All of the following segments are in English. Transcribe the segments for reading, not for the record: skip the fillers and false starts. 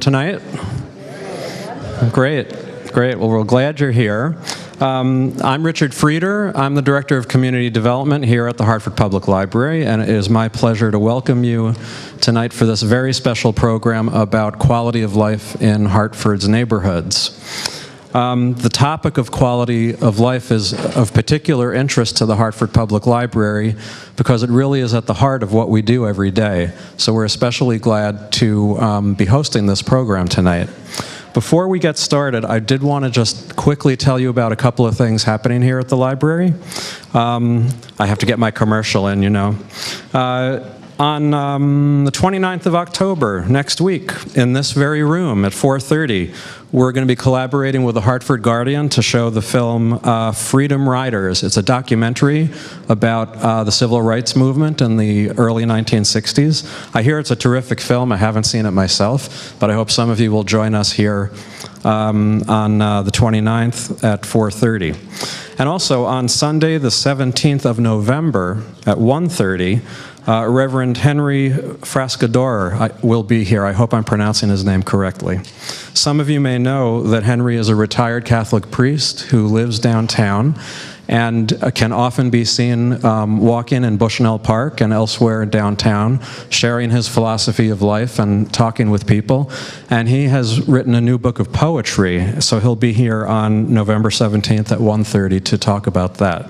Tonight? Great. Well, we're glad you're here. I'm Richard Frieder. I'm the Director of Community Development here at the Hartford Public Library, and it is my pleasure to welcome you tonight for this very special program about quality of life in Hartford's neighborhoods. The topic of quality of life is of particular interest to the Hartford Public Library because it really is at the heart of what we do every day. So we're especially glad to be hosting this program tonight. Before we get started, I did want to just quickly tell you about a couple of things happening here at the library. I have to get my commercial in, you know. On the 29th of October, next week, in this very room at 4:30, we're going to be collaborating with the Hartford Guardian to show the film Freedom Riders. It's a documentary about the civil rights movement in the early 1960s. I hear it's a terrific film. I haven't seen it myself, but I hope some of you will join us here on the 29th at 4:30. And also on Sunday, the 17th of November at 1:30, Reverend Henry Frascador will be here. I hope I'm pronouncing his name correctly. Some of you may know that Henry is a retired Catholic priest who lives downtown and can often be seen walking in Bushnell Park and elsewhere downtown, sharing his philosophy of life and talking with people. And he has written a new book of poetry, so he'll be here on November 17th at 1:30 to talk about that.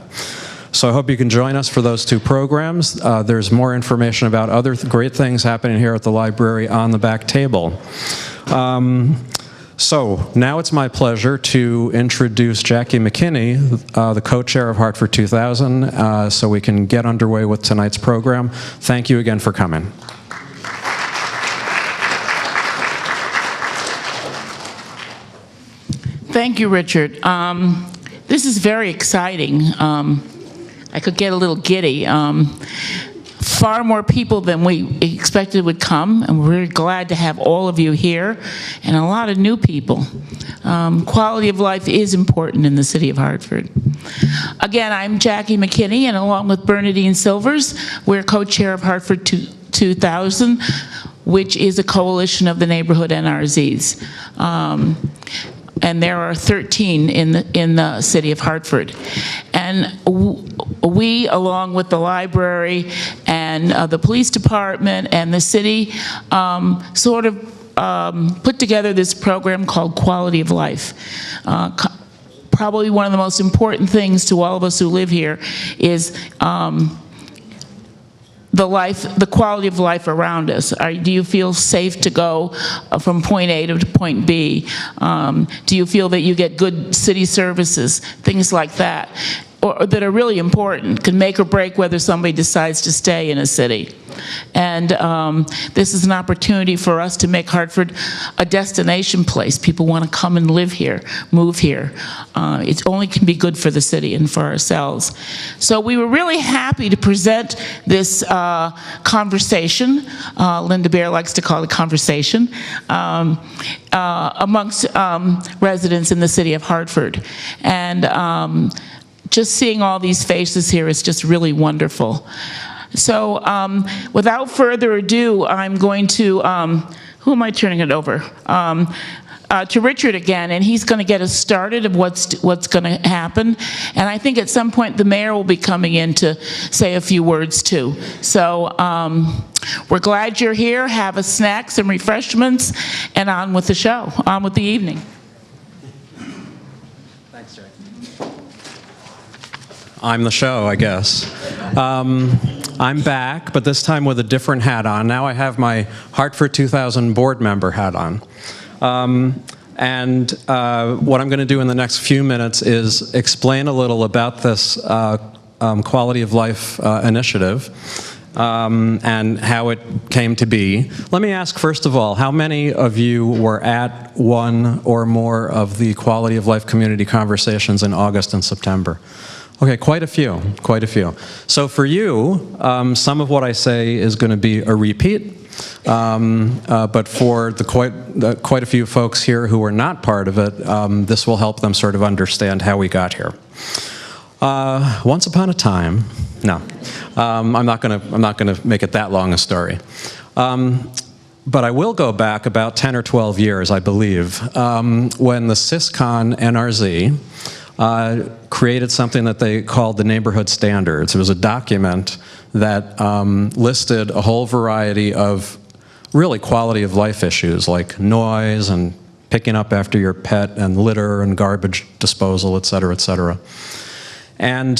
So I hope you can join us for those two programs. There's more information about other great things happening here at the library on the back table. So now it's my pleasure to introduce Jackie McKinney, the co-chair of Hartford 2000, so we can get underway with tonight's program. Thank you again for coming. Thank you, Richard. This is very exciting. I could get a little giddy. Far more people than we expected would come, and we're glad to have all of you here, and a lot of new people. Quality of life is important in the city of Hartford. Again, I'm Jackie McKinney, and along with Bernadine Silvers, we're co-chair of Hartford 2000, which is a coalition of the neighborhood NRZs. And there are 13 in the city of Hartford. And we, along with the library and the police department and the city, sort of put together this program called Quality of Life. Probably one of the most important things to all of us who live here is the quality of life around us. Do you feel safe to go from point A to point B? Do you feel that you get good city services? Things like that, or that are really important, can make or break whether somebody decides to stay in a city. And this is an opportunity for us to make Hartford a destination place. People want to come and live here, move here. It only can be good for the city and for ourselves. So we were really happy to present this conversation, Linda Bear likes to call it conversation, amongst residents in the city of Hartford. And just seeing all these faces here is just really wonderful. So without further ado, I'm going to, who am I turning it over? To Richard again, and he's going to get us started of what's going to happen. And I think at some point the mayor will be coming in to say a few words too. So we're glad you're here. Have a snack, some refreshments, and on with the show, on with the evening. Thanks, Jay. I'm the show, I guess. I'm back, but this time with a different hat on. Now I have my Hartford 2000 board member hat on. And what I'm going to do in the next few minutes is explain a little about this quality of life initiative and how it came to be. Let me ask, first of all, how many of you were at one or more of the quality of life community conversations in August and September? Okay, quite a few, quite a few. So for you, some of what I say is going to be a repeat, but for the quite a few folks here who are not part of it, this will help them sort of understand how we got here. Once upon a time, no, I'm not gonna make it that long a story. But I will go back about 10 or 12 years, I believe, when the SysCon NRZ created something that they called the Neighborhood Standards. It was a document that listed a whole variety of really quality of life issues like noise and picking up after your pet and litter and garbage disposal, et cetera, et cetera. And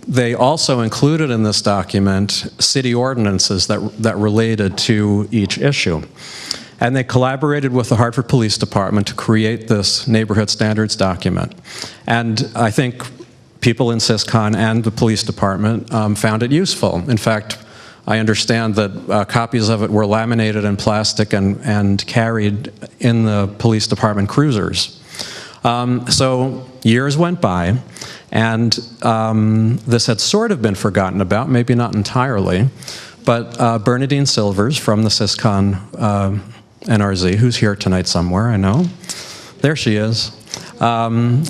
they also included in this document city ordinances that related to each issue. And they collaborated with the Hartford Police Department to create this neighborhood standards document. And I think people in SysCon and the police department found it useful. In fact, I understand that copies of it were laminated in plastic and carried in the police department cruisers. So years went by, and this had sort of been forgotten about, maybe not entirely, but Bernadine Silvers from the SysCon NRZ, who's here tonight somewhere, I know, there she is,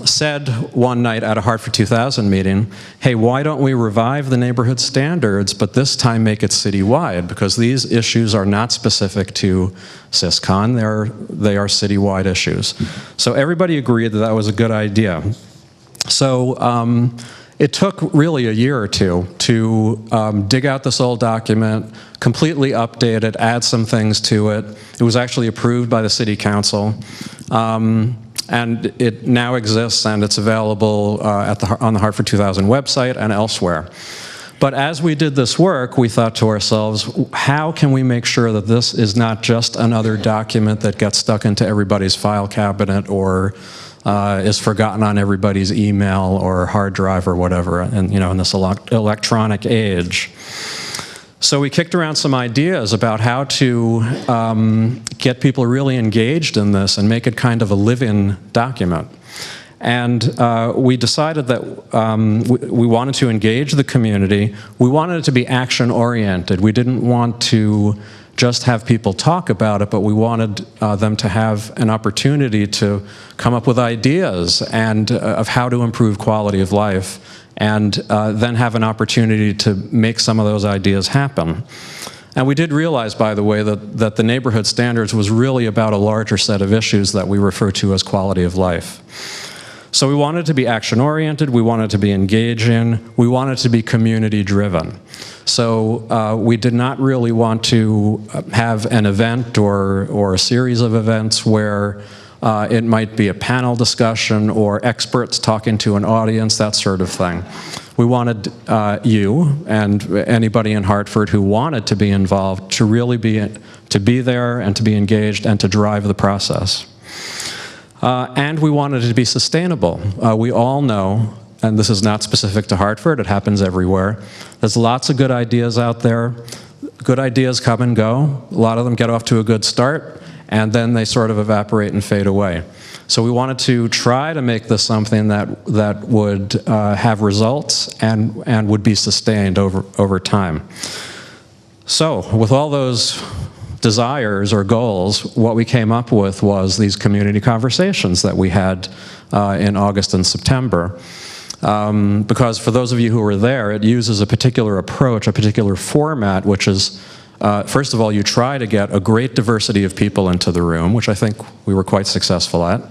said one night at a Hartford 2000 meeting, hey, why don't we revive the neighborhood standards, but this time make it citywide, because these issues are not specific to SysCon, they are citywide issues. So everybody agreed that that was a good idea. So it took really a year or two to dig out this old document, completely update it, add some things to it. It was actually approved by the city council. And it now exists, and it's available on the Hartford 2000 website and elsewhere. But as we did this work, we thought to ourselves, how can we make sure that this is not just another document that gets stuck into everybody's file cabinet or is forgotten on everybody's email or hard drive or whatever, and in this electronic age. So we kicked around some ideas about how to get people really engaged in this and make it kind of a live-in document. And we decided that we wanted to engage the community. We wanted it to be action-oriented. We didn't want to just have people talk about it, but we wanted them to have an opportunity to come up with ideas and of how to improve quality of life, and then have an opportunity to make some of those ideas happen. And we did realize, by the way, that the neighborhood standards was really about a larger set of issues that we refer to as quality of life. So we wanted to be action-oriented, we wanted to be engaging, we wanted to be community-driven. So we did not really want to have an event or a series of events where it might be a panel discussion or experts talking to an audience, that sort of thing. We wanted you and anybody in Hartford who wanted to be involved to really be there and to be engaged and to drive the process. And we wanted it to be sustainable. We all know, and this is not specific to Hartford, it happens everywhere, there's lots of good ideas out there. Good ideas come and go. A lot of them get off to a good start, and then they sort of evaporate and fade away. So we wanted to try to make this something that would have results and would be sustained over time. So with all those desires or goals, what we came up with was these community conversations that we had in August and September. Because for those of you who were there, it uses a particular approach, a particular format, which is, first of all, you try to get a great diversity of people into the room, which I think we were quite successful at.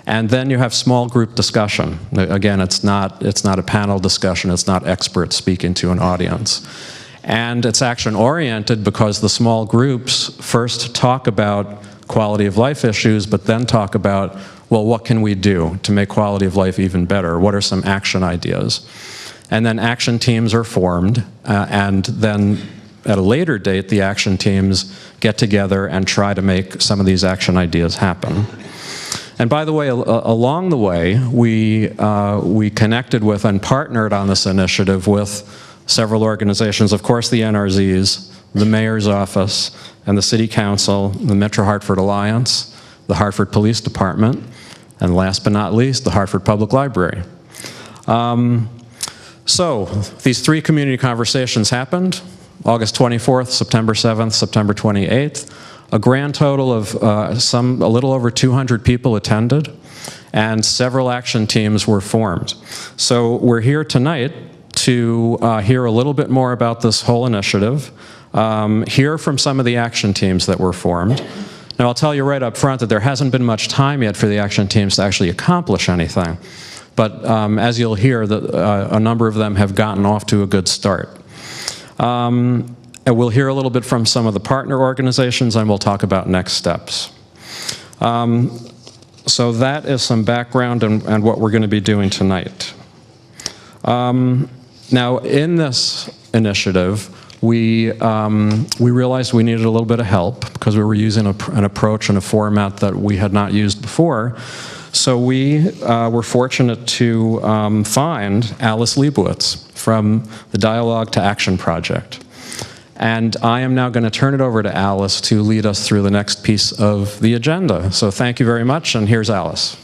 And then you have small group discussion. Again, it's not a panel discussion, it's not experts speaking to an audience. And it's action-oriented because the small groups first talk about quality of life issues, but then talk about, well, what can we do to make quality of life even better? What are some action ideas? And then action teams are formed, and then at a later date, the action teams get together and try to make some of these action ideas happen. And by the way, along the way, we connected with and partnered on this initiative with several organizations, of course the NRZs, the Mayor's Office, and the City Council, the Metro Hartford Alliance, the Hartford Police Department, and last but not least, the Hartford Public Library. So these three community conversations happened, August 24th, September 7th, September 28th. A grand total of a little over 200 people attended, and several action teams were formed. So we're here tonight to hear a little bit more about this whole initiative, hear from some of the action teams that were formed. Now, I'll tell you right up front that there hasn't been much time yet for the action teams to actually accomplish anything. But as you'll hear, a number of them have gotten off to a good start. And we'll hear a little bit from some of the partner organizations, and we'll talk about next steps. So that is some background and what we're going to be doing tonight. Now, in this initiative, we realized we needed a little bit of help because we were using an approach and a format that we had not used before. So we were fortunate to find Alice Leibowitz from the Dialogue to Action Project. And I am now going to turn it over to Alice to lead us through the next piece of the agenda. So thank you very much, and here's Alice.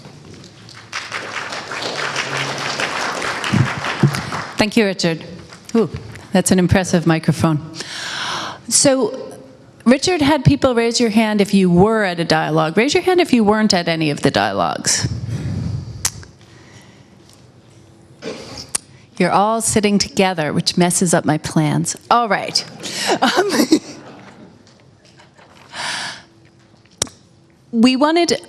Thank you, Richard. Ooh, that's an impressive microphone. So, Richard had people raise your hand if you were at a dialogue. Raise your hand if you weren't at any of the dialogues. You're all sitting together, which messes up my plans. All right. We wanted,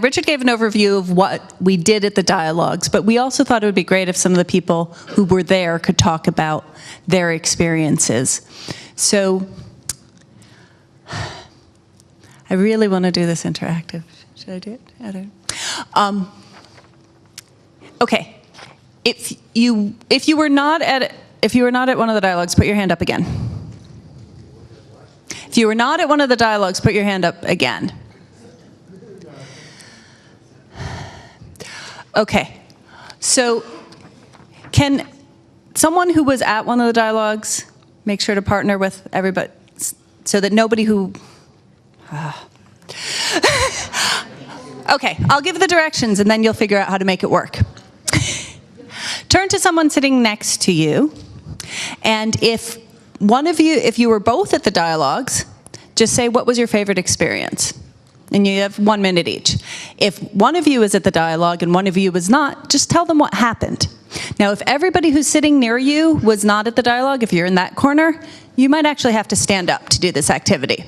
Richard gave an overview of what we did at the dialogues, but we also thought it would be great if some of the people who were there could talk about their experiences. So, I really want to do this interactive. Should I do it? I don't. Okay. If you were not at one of the dialogues, put your hand up again. If you were not at one of the dialogues, put your hand up again. Okay. So, can someone who was at one of the dialogues make sure to partner with everybody so that nobody who Okay, I'll give the directions and then you'll figure out how to make it work. Turn to someone sitting next to you, and if you were both at the dialogues, just say, what was your favorite experience? And you have 1 minute each. If one of you is at the dialogue and one of you was not, just tell them what happened. Now, if everybody who's sitting near you was not at the dialogue, if you're in that corner, you might actually have to stand up to do this activity.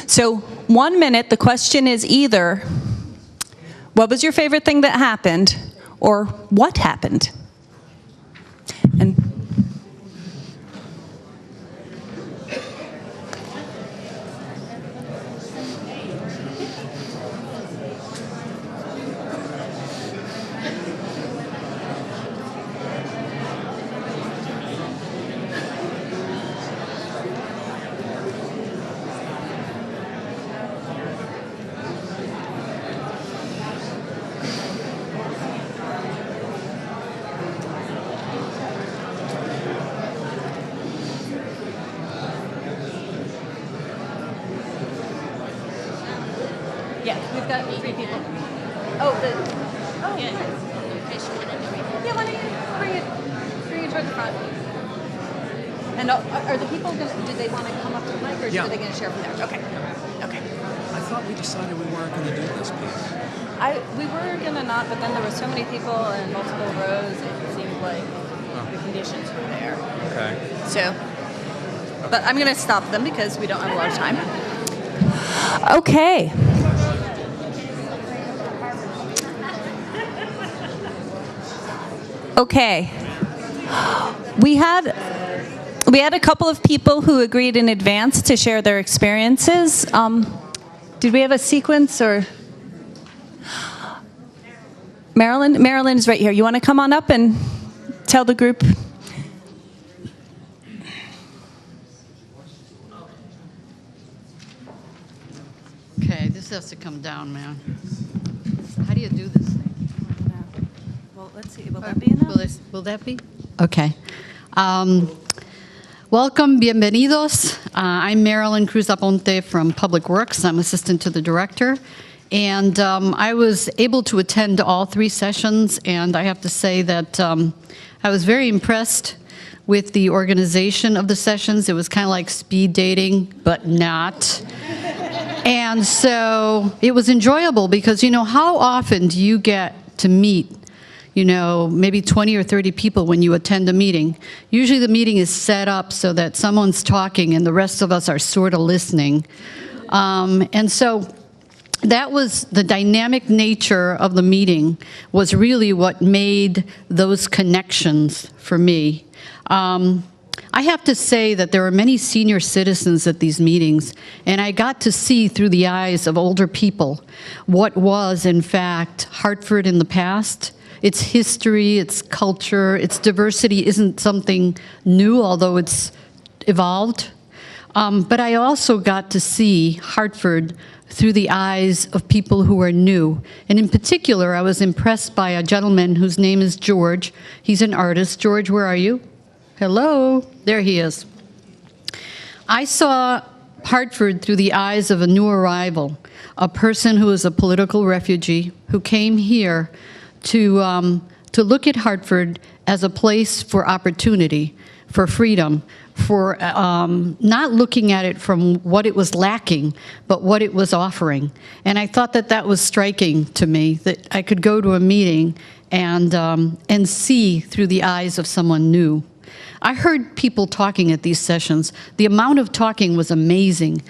So 1 minute, the question is either, what was your favorite thing that happened, or what happened? And we've got 3 people. Yeah, why don't you bring it toward the front? And are the people do they want to come up to the mic, or are they going to share from there? Okay. I thought we decided we weren't going to do this piece. We were going to not, but then there were so many people in multiple rows, it seemed like the conditions were there. Okay. So, but I'm going to stop them because we don't have a lot of time. Okay. Okay. We had a couple of people who agreed in advance to share their experiences. Did we have a sequence, or? Marilyn? Marilyn is right here. You want to come on up and tell the group? Okay, this has to come down, man. How do you do this thing? Well, let's see. Will that be enough? Will that be? Okay. Welcome, bienvenidos. I'm Marilyn Cruz Aponte from Public Works. I'm assistant to the director. And I was able to attend all 3 sessions, and I have to say that I was very impressed with the organization of the sessions. It was kind of like speed dating, but not. And so it was enjoyable because, you know, how often do you get to meet you know, maybe 20 or 30 people when you attend a meeting. Usually the meeting is set up so that someone's talking and the rest of us are sort of listening. And so that was the dynamic nature of the meeting was really what made those connections for me. I have to say that there are many senior citizens at these meetings, and I got to see through the eyes of older people what was, in fact, Hartford in the past. Its history, its culture, its diversity isn't something new, although it's evolved. But I also got to see Hartford through the eyes of people who are new. And in particular, I was impressed by a gentleman whose name is George. He's an artist. George, where are you? Hello, there he is. I saw Hartford through the eyes of a new arrival, a person who is a political refugee who came here to look at Hartford as a place for opportunity, for freedom, for not looking at it from what it was lacking, but what it was offering. And I thought that that was striking to me, that I could go to a meeting and see through the eyes of someone new. I heard people talking at these sessions. The amount of talking was amazing.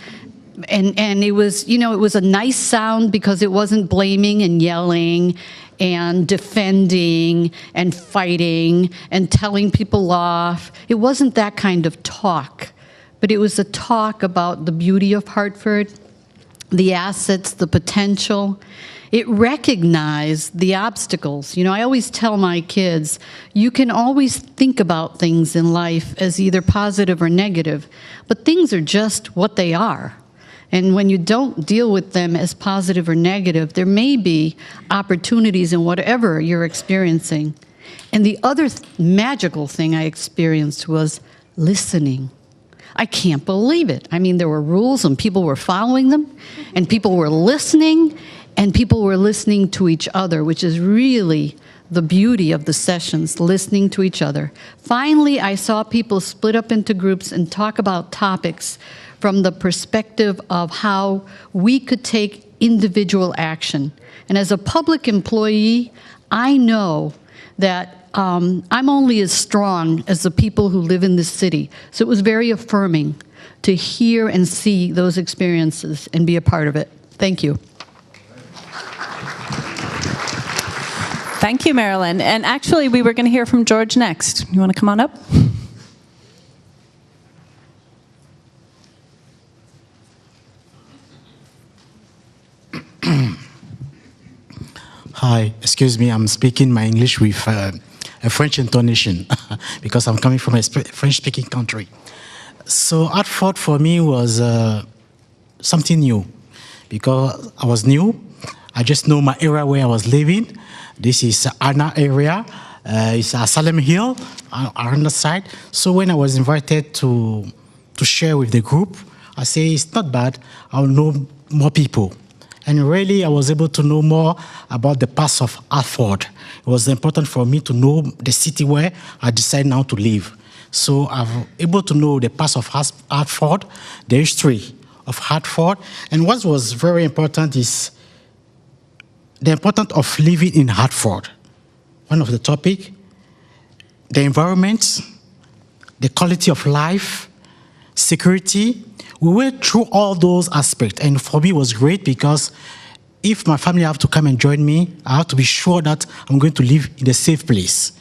And it was, you know, it was a nice sound because it wasn't blaming and yelling and defending and fighting and telling people off. It wasn't that kind of talk, but it was a talk about the beauty of Hartford, the assets, the potential. It recognized the obstacles. You know, I always tell my kids, you can always think about things in life as either positive or negative, but things are just what they are. And when you don't deal with them as positive or negative, there may be opportunities in whatever you're experiencing. And the other magical thing I experienced was listening. I can't believe it. I mean, there were rules and people were following them, and people were listening, and people were listening to each other, which is really the beauty of the sessions, listening to each other. Finally, I saw people split up into groups and talk about topics from the perspective of how we could take individual action. And as a public employee, I know that I'm only as strong as the people who live in this city. So it was very affirming to hear and see those experiences and be a part of it. Thank you. Thank you, Marilyn. And actually, we were going to hear from George next. You want to come on up? Hi, excuse me, I'm speaking my English with a French intonation because I'm coming from a French-speaking country. So Hartford for me was something new because I was new. I just know my area where I was living. This is Anna area. It's Salem Hill on the side. So when I was invited to share with the group, I say it's not bad. I'll know more people. And really, I was able to know more about the past of Hartford. It was important for me to know the city where I decided now to live. So I'm able to know the past of Hartford, the history of Hartford. And what was very important is the importance of living in Hartford. One of the topics, the environment, the quality of life, security. We went through all those aspects, and for me it was great because if my family have to come and join me, I have to be sure that I'm going to live in a safe place.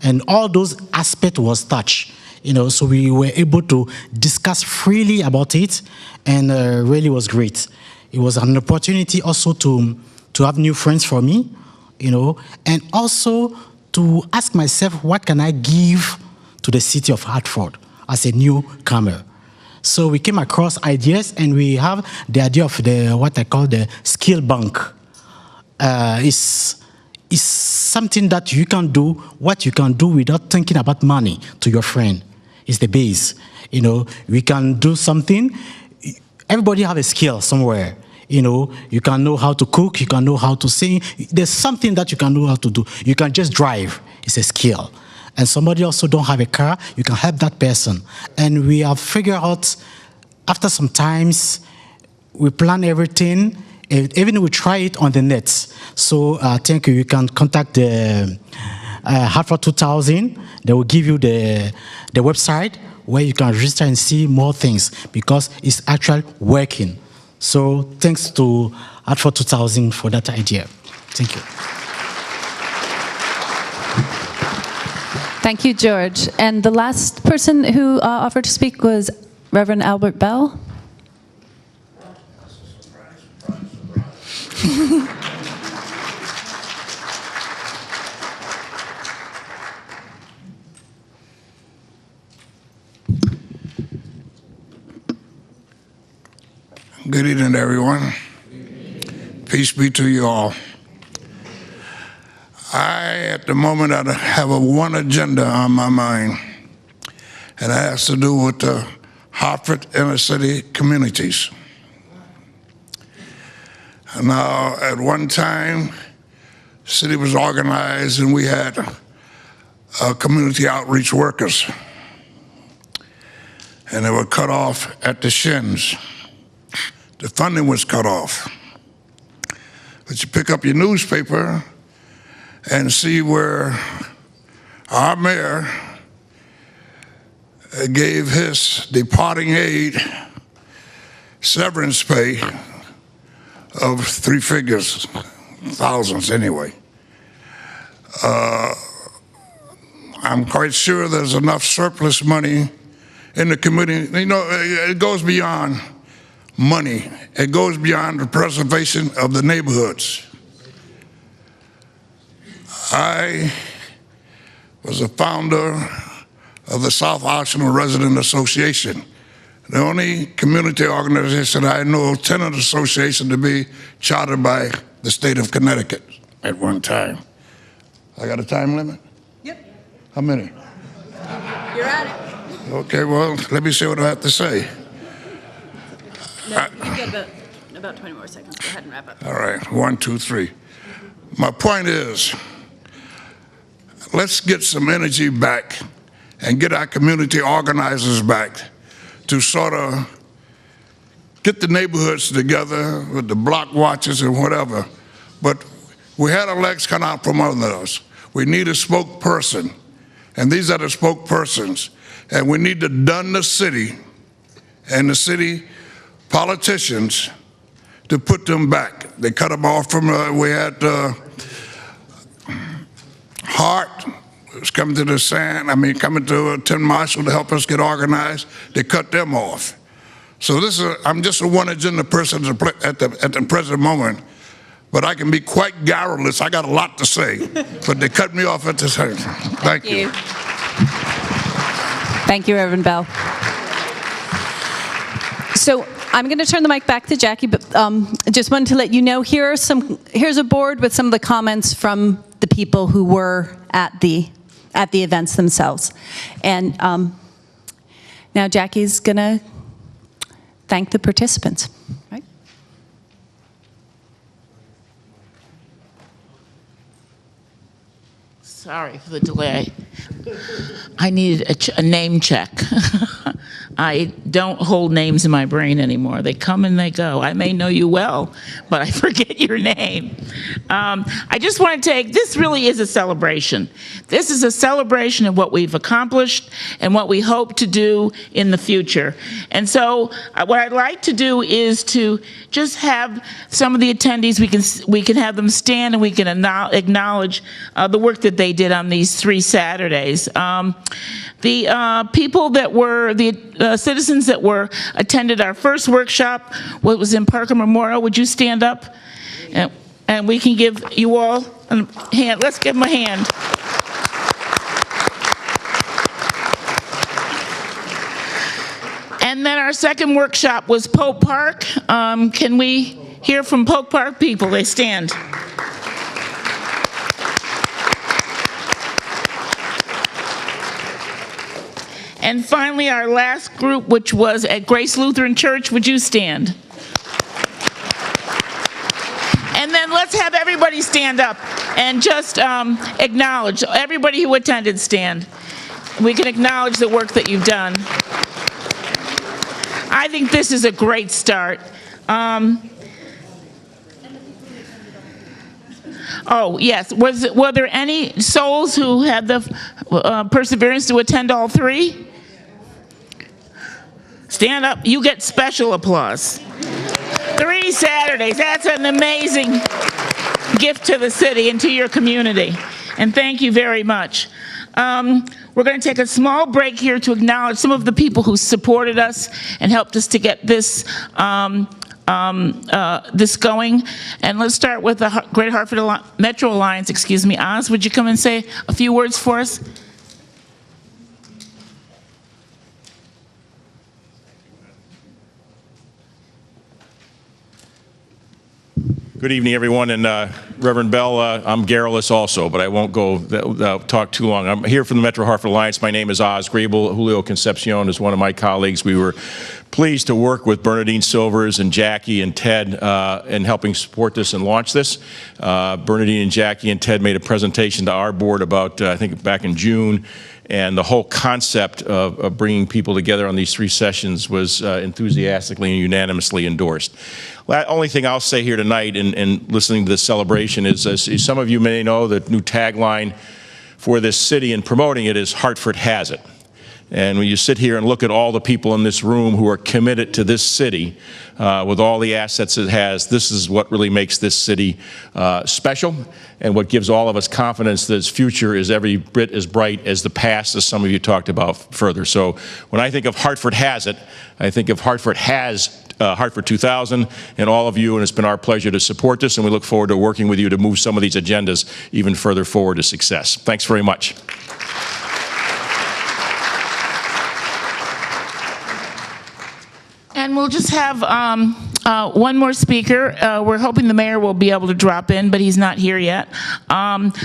And all those aspects was touched, you know, so we were able to discuss freely about it, and really was great. It was an opportunity also to have new friends for me, you know, and also to ask myself, what can I give to the city of Hartford as a newcomer? So we came across ideas, and we have the idea of what I call the skill bank. It's something that you can do, what you can do without thinking about money to your friend. It's the base. You know, we can do something. Everybody have a skill somewhere. You know, you can know how to cook, you can know how to sing. There's something that you can know how to do. You can just drive. It's a skill. And somebody also don't have a car, you can help that person. And we have figured out, after some times, we plan everything, Even we try it on the net. So I think you can contact the Hartford 2000. They will give you the website where you can register and see more things because it's actually working. So thanks to Hartford 2000 for that idea. Thank you. Thank you, George. And the last person who offered to speak was Reverend Albert Bell. Good evening, everyone. Peace be to you all. At the moment, I have one agenda on my mind, and it has to do with the Hartford inner city communities. Now, at one time, the city was organized, and we had community outreach workers, and they were cut off at the shins. The funding was cut off. But you pick up your newspaper and see where our mayor gave his departing aide severance pay of 3 figures, thousands anyway. I'm quite sure there's enough surplus money in the community. You know, it goes beyond money. It goes beyond the preservation of the neighborhoods. I was a founder of the South Arsenal Resident Association, the only community organization I know, tenant association, to be chartered by the state of Connecticut at one time. I got a time limit? Yep. How many? You're at it. Okay, well, let me see what I have to say. No, you've got about 20 more seconds. Go ahead and wrap up. All right, 1, 2, 3. My point is, let's get some energy back and get our community organizers back to sort of get the neighborhoods together with the block watches and whatever. But we had elects come out from under us. We need a spokesperson, and these are the spokespersons. And we need to dun the city and the city politicians to put them back. They cut them off from, we had Hart was coming to coming to Tim Marshall to help us get organized. They cut them off. So I'm just a one agenda person at the present moment, but I can be quite garrulous. I got a lot to say, but they cut me off at the time. Thank you. Thank you, Reverend Bell. So I'm going to turn the mic back to Jackie, but just wanted to let you know here's a board with some of the comments from the people who were at the events themselves. And now Jackie's going to thank the participants. Right? Sorry for the delay. I needed a name check. I don't hold names in my brain anymore. They come and they go. I may know you well, but I forget your name. I just want to this really is a celebration. This is a celebration of what we've accomplished and what we hope to do in the future. And so what I'd like to do is to just have some of the attendees, we can have them stand and we can acknowledge the work that they did on these 3 Saturdays. The people that were, the citizens that attended our first workshop, what was in Parker Memorial, would you stand up? And we can give you all a hand. Let's give them a hand. And then our second workshop was Pope Park. Can we hear from Pope Park people? They stand. And finally, our last group, which was at Grace Lutheran Church, would you stand? And then let's have everybody stand up and just acknowledge, everybody who attended stand. We can acknowledge the work that you've done. I think this is a great start. Oh, yes. Were there any souls who had the perseverance to attend all three? Stand up. You get special applause. 3 Saturdays. That's an amazing gift to the city and to your community. And thank you very much. We're going to take a small break here to acknowledge some of the people who supported us and helped us to get this this going. And let's start with the Greater Hartford Metro Alliance. Excuse me, Oz, would you come and say a few words for us? Good evening, everyone, and Reverend Bell, I'm garrulous also, but I won't talk too long. I'm here from the Metro Hartford Alliance. My name is Oz Grable. Julio Concepcion is one of my colleagues. We were pleased to work with Bernadine Silvers and Jackie and Ted in helping support this and launch this. Bernadine and Jackie and Ted made a presentation to our board about, I think, back in June, and the whole concept of bringing people together on these 3 sessions was enthusiastically and unanimously endorsed. The only thing I'll say here tonight in listening to this celebration is, as some of you may know, the new tagline for this city and promoting it is Hartford Has It. And when you sit here and look at all the people in this room who are committed to this city with all the assets it has, this is what really makes this city special and what gives all of us confidence that its future is every bit as bright as the past, as some of you talked about further. So when I think of Hartford Has It, I think of Hartford Has Hartford 2000 and all of you, and it's been our pleasure to support this, and we look forward to working with you to move some of these agendas even further forward to success. Thanks very much. And we'll just have one more speaker. We're hoping the mayor will be able to drop in, but he's not here yet.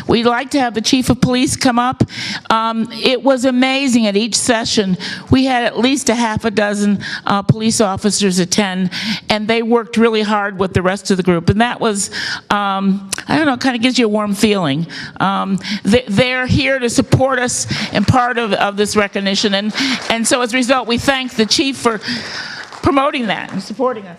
We'd like to have the chief of police come up. It was amazing at each session. We had at least a half a dozen police officers attend, and they worked really hard with the rest of the group. And that was, I don't know, it kind of gives you a warm feeling. They're here to support us and part of this recognition. And so as a result, we thank the chief for promoting that and supporting us.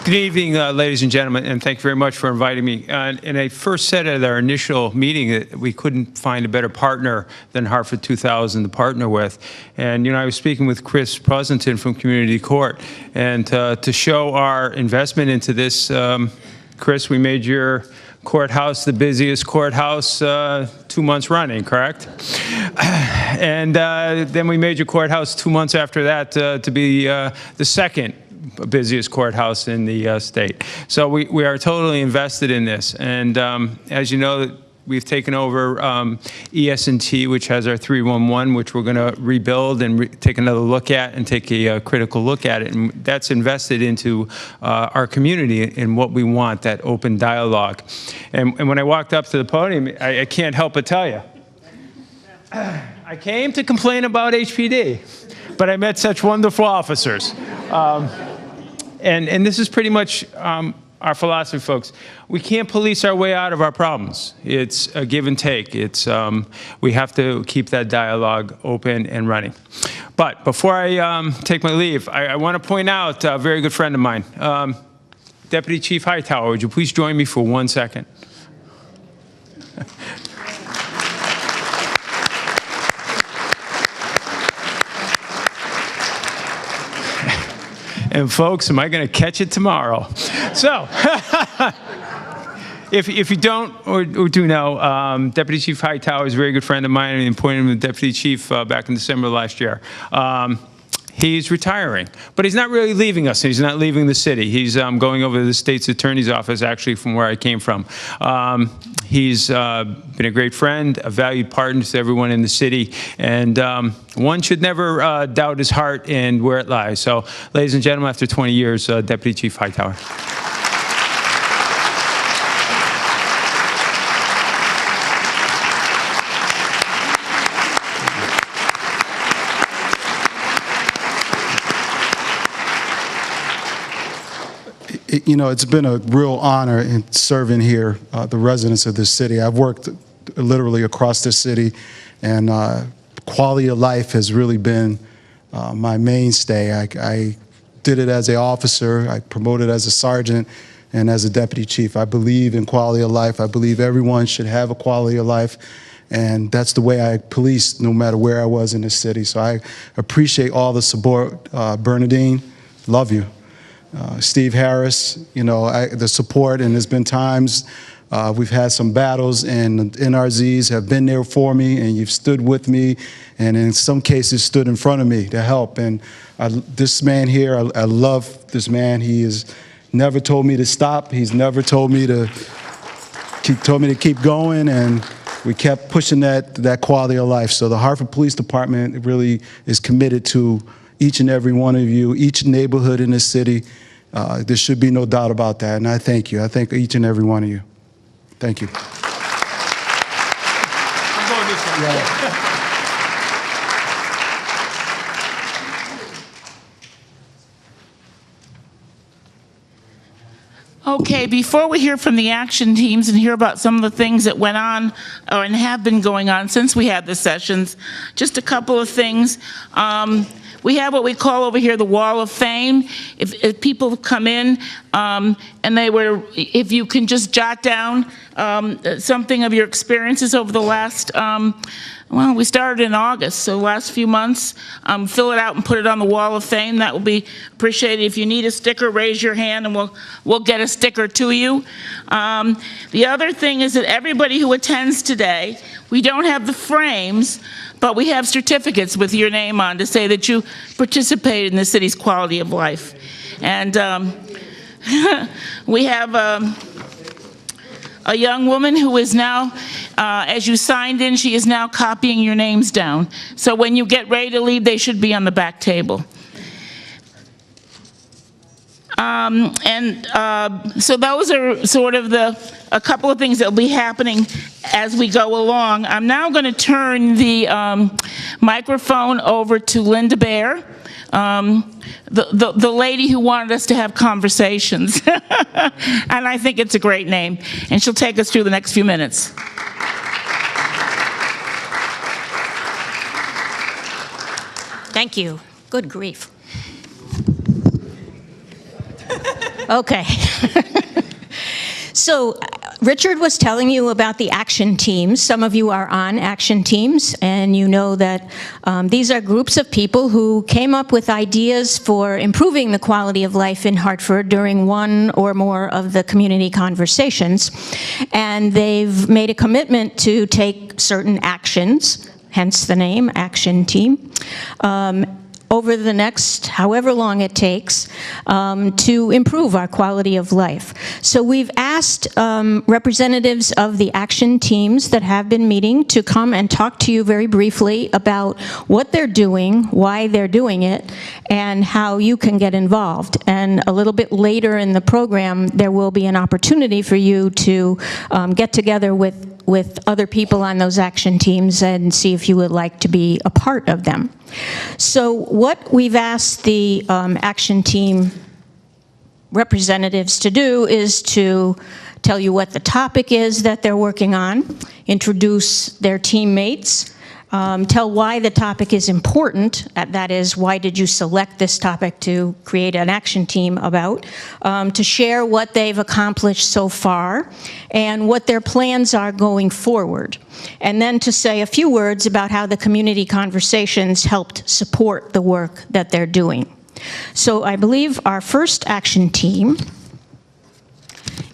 Good evening, ladies and gentlemen, and thank you very much for inviting me. And I first said at our initial meeting that we couldn't find a better partner than Hartford 2000 to partner with. And, you know, I was speaking with Chris Pleasanton from Community Court, and to show our investment into this, Chris, we made your courthouse the busiest courthouse 2 months running, correct? And then we made your courthouse 2 months after that to be the second busiest courthouse in the state. So we are totally invested in this. And as you know, we've taken over ES&T, which has our 311, which we're going to rebuild and take another look at and take a critical look at it. And that's invested into our community and what we want, that open dialogue. And when I walked up to the podium, I can't help but tell you, I came to complain about HPD, but I met such wonderful officers. And this is pretty much our philosophy, folks. We can't police our way out of our problems. It's a give and take. It's we have to keep that dialogue open and running. But before I take my leave, I want to point out a very good friend of mine, Deputy Chief Hightower. Would you please join me for 1 second? And folks, am I going to catch it tomorrow? So, if you don't or do know, Deputy Chief Hightower is a very good friend of mine, and I appointed him Deputy Chief back in December last year. He's retiring, but he's not really leaving us. He's not leaving the city. He's going over to the state's attorney's office, actually, from where I came from. He's been a great friend, a valued partner to everyone in the city, and one should never doubt his heart and where it lies. So, ladies and gentlemen, after 20 years, Deputy Chief Hightower. You know, it's been a real honor in serving here, the residents of this city. I've worked literally across this city, and quality of life has really been my mainstay. did it as an officer. I promoted as a sergeant and as a deputy chief. I believe in quality of life. I believe everyone should have a quality of life. And that's the way I policed no matter where I was in the city. So I appreciate all the support. Bernadine, love you. Steve Harris, the support, and there's been times we've had some battles, and NRZs have been there for me, and you've stood with me, and in some cases stood in front of me to help. And this man here, I love this man. He has never told me to stop. He's never told me to keep going, and we kept pushing that quality of life. So the Hartford Police Department really is committed to each and every one of you, each neighborhood in this city. There should be no doubt about that, and I thank you. I thank each and every one of you. Thank you. I'm going this way. Okay, before we hear from the action teams and hear about some of the things that went on and have been going on since we had the sessions, just a couple of things. We have what we call over here the Wall of Fame. If people come in and if you can just jot down something of your experiences over the last, well, we started in August, so the last few months, fill it out and put it on the Wall of Fame. That will be appreciated. If you need a sticker, raise your hand and we'll get a sticker to you. The other thing is that everybody who attends today, we don't have the frames, but we have certificates with your name on to say that you participated in the city's quality of life. And we have a young woman who is now, as you signed in, she is now copying your names down. So when you get ready to leave, they should be on the back table. So those are sort of a couple of things that will be happening as we go along. I'm now going to turn the microphone over to Linda Bear, the lady who wanted us to have conversations. And I think it's a great name. And she'll take us through the next few minutes. Thank you. Good grief. Okay. So Richard was telling you about the action teams. Some of you are on action teams, and you know that these are groups of people who came up with ideas for improving the quality of life in Hartford during one or more of the community conversations. And they've made a commitment to take certain actions, hence the name, Action Team, over the next however long it takes to improve our quality of life. So we've asked representatives of the action teams that have been meeting to come and talk to you very briefly about what they're doing, why they're doing it, and how you can get involved. And a little bit later in the program, there will be an opportunity for you to get together with other people on those action teams and see if you would like to be a part of them. So what we've asked the action team representatives to do is to tell you what the topic is that they're working on, introduce their teammates, tell why the topic is important, that is, why did you select this topic to create an action team about, to share what they've accomplished so far and what their plans are going forward, and then to say a few words about how the community conversations helped support the work that they're doing. So I believe our first action team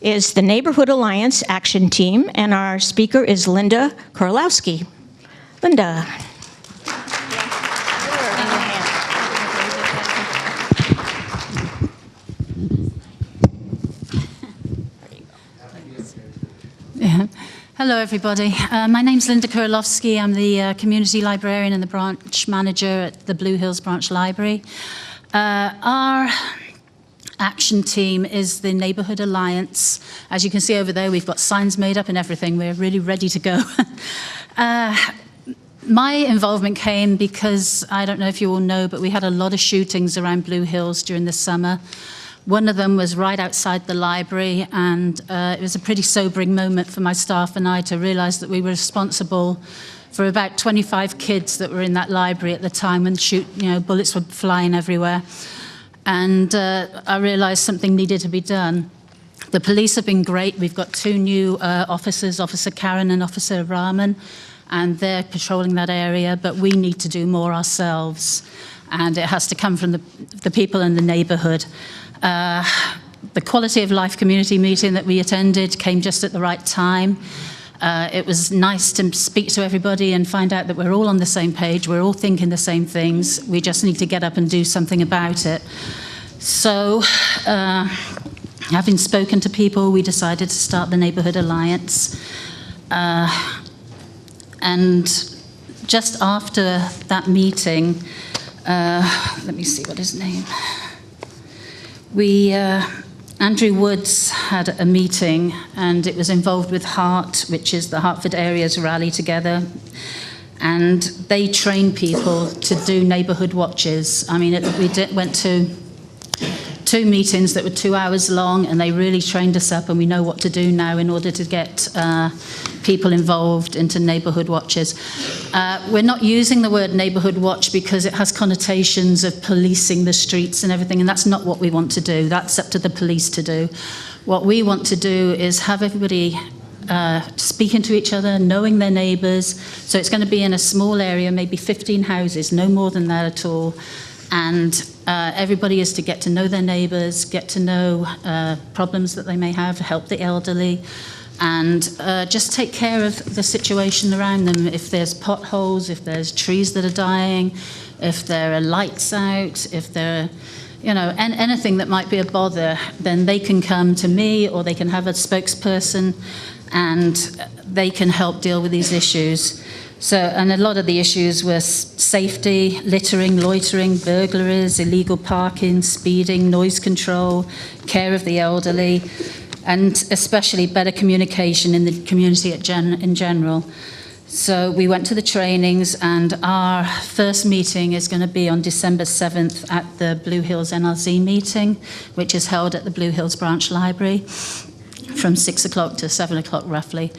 is the Neighborhood Alliance Action Team, and our speaker is Linda Kurlowski. Linda. Yeah. Hello, everybody. My name's Linda Kurlowski. I'm the community librarian and the branch manager at the Blue Hills Branch Library. Our action team is the Neighborhood Alliance. As you can see over there, we've got signs made up and everything. We're really ready to go. My involvement came because, I don't know if you all know, but we had a lot of shootings around Blue Hills during the summer. One of them was right outside the library, and it was a pretty sobering moment for my staff and I to realize that we were responsible for about 25 kids that were in that library at the time when bullets were flying everywhere. and I realized something needed to be done. The police have been great. We've got 2 new officers, Officer Karen and Officer Rahman, and they're patrolling that area, but we need to do more ourselves, and it has to come from the people in the neighborhood. The quality of life community meeting that we attended came just at the right time. It was nice to speak to everybody and find out that we're all on the same page, we're all thinking the same things, we just need to get up and do something about it. So, having spoken to people, we decided to start the Neighborhood Alliance. And just after that meeting, let me see what his name, Andrew Woods had a meeting, and it was involved with HART, which is the Hartford Area's Rally Together, and they train people to do neighborhood watches. I mean, went to 2 meetings that were 2 hours long, and they really trained us up, and we know what to do now in order to get people involved into neighborhood watches. We're not using the word neighborhood watch because it has connotations of policing the streets and everything, and that's not what we want to do. That's up to the police to do. What we want to do is have everybody speaking to each other, knowing their neighbors. So it's going to be in a small area, maybe 15 houses, no more than that at all. And everybody is to get to know their neighbors, get to know problems that they may have, help the elderly, and just take care of the situation around them. If there's potholes, if there's trees that are dying, if there are lights out, if there are, anything that might be a bother, then they can come to me, or they can have a spokesperson, and they can help deal with these issues. So, and a lot of the issues were safety, littering, loitering, burglaries, illegal parking, speeding, noise control, care of the elderly, and especially better communication in the community in general. So we went to the trainings, and our first meeting is going to be on December 7th at the Blue Hills NRZ meeting, which is held at the Blue Hills Branch Library from 6 o'clock to 7 o'clock roughly.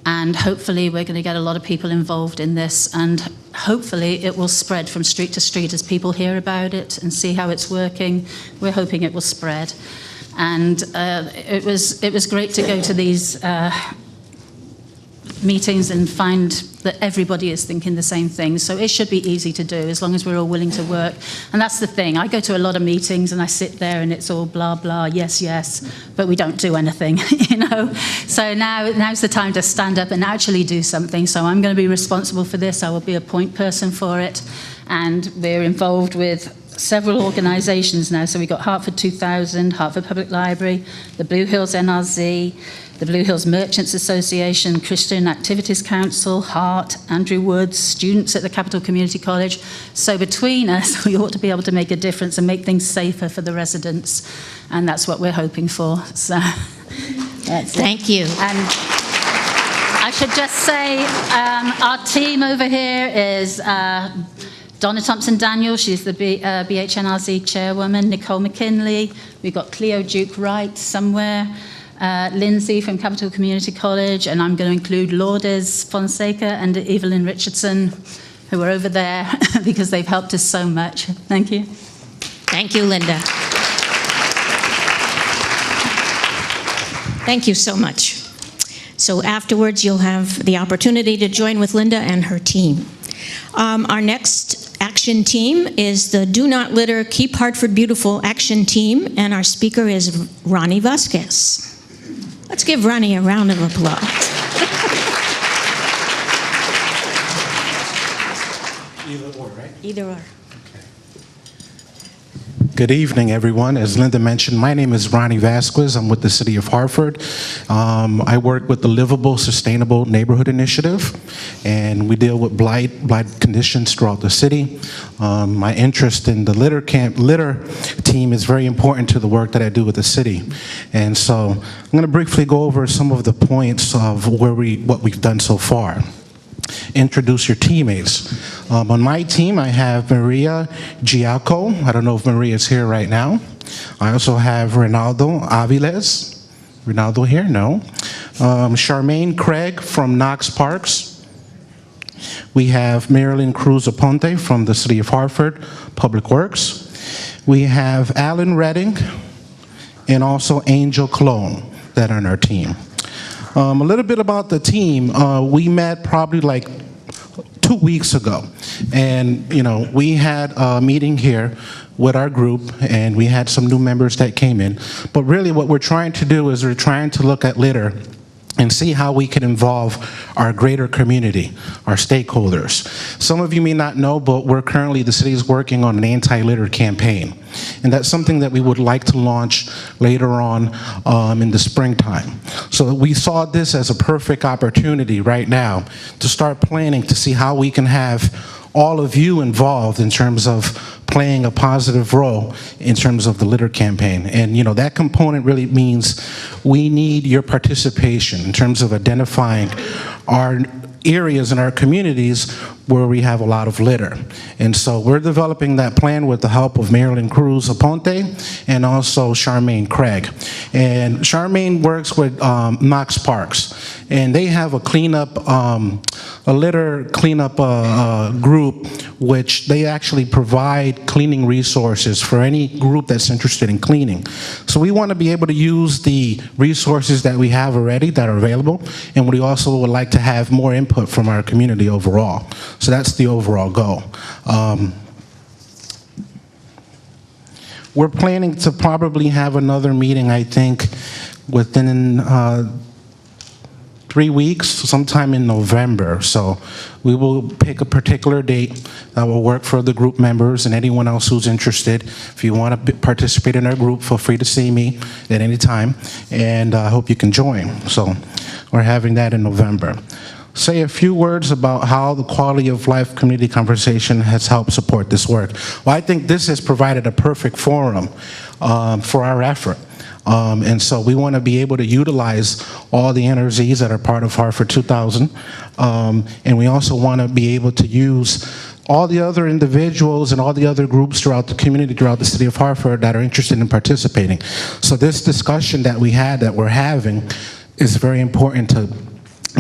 And hopefully we're going to get a lot of people involved in this, and hopefully it will spread from street to street as people hear about it and see how it's working. We're hoping it will spread. And it was great to go to these meetings and find that everybody is thinking the same thing. So it should be easy to do as long as we're all willing to work. And that's the thing. I go to a lot of meetings and I sit there and it's all blah, blah, yes, yes, but we don't do anything, So now's the time to stand up and actually do something. So I'm going to be responsible for this. I will be a point person for it. And we're involved with several organizations now. So we've got Hartford 2000, Hartford Public Library, the Blue Hills NRZ, the Blue Hills Merchants Association, Christian Activities Council, HART, Andrew Woods, students at the Capital Community College. So between us, we ought to be able to make a difference and make things safer for the residents. And that's what we're hoping for. So Thank you. And I should just say, our team over here is Donna Thompson-Daniel, she's the BHNRZ chairwoman, Nicole McKinley, we've got Cleo Duke-Wright somewhere, Lindsay from Capital Community College, and I'm going to include Lourdes Fonseca and Evelyn Richardson, who are over there, because they've helped us so much. Thank you. Thank you, Linda. Thank you so much. So afterwards, you'll have the opportunity to join with Linda and her team. Our next action team is the Do Not Litter, Keep Hartford Beautiful action team, and our speaker is Ronnie Vasquez. Let's give Ronnie a round of applause. Either or, right? Either or. Good evening, everyone. As Linda mentioned, my name is Ronnie Vasquez. I'm with the City of Hartford. I work with the Livable Sustainable Neighborhood Initiative, and we deal with blight conditions throughout the city. My interest in the litter team is very important to the work that I do with the city. And so I'm going to briefly go over some of the points of what we've done so far. Introduce your teammates. On my team, I have Maria Giaco. I don't know if Maria is here right now. I also have Ronaldo Aviles. Ronaldo here? No. Charmaine Craig from Knox Parks. We have Marilyn Cruz Aponte from the City of Hartford Public Works. We have Alan Redding and also Angel Clone that are on our team. A little bit about the team. We met probably like 2 weeks ago, and we had a meeting here with our group, and we had some new members that came in. But really what we're trying to do is we're trying to look at litter and see how we can involve our greater community, our stakeholders. Some of you may not know, but the city is working on an anti-litter campaign. And that's something that we would like to launch later on in the springtime. So we saw this as a perfect opportunity right now to start planning to see how we can have all of you involved in terms of playing a positive role in terms of the litter campaign. And that component really means we need your participation in terms of identifying our areas in our communities where we have a lot of litter. And so we're developing that plan with the help of Marilyn Cruz Aponte and also Charmaine Craig. And Charmaine works with Knox Parks, and they have a cleanup, a litter cleanup group, which they actually provide cleaning resources for any group that's interested in cleaning. So we want to be able to use the resources that we have already that are available, and we also would like to have more input from our community overall. So that's the overall goal. We're planning to probably have another meeting, I think, within 3 weeks, sometime in November. So we will pick a particular date that will work for the group members and anyone else who's interested. If you want to participate in our group, feel free to see me at any time, and I hope you can join. So we're having that in November. Say a few words about how the quality of life community conversation has helped support this work. Well, I think this has provided a perfect forum for our effort. And so we want to be able to utilize all the NRZs that are part of Hartford 2000. And we also want to be able to use all the other individuals and all the other groups throughout the community, throughout the city of Hartford that are interested in participating. So this discussion that we're having is very important to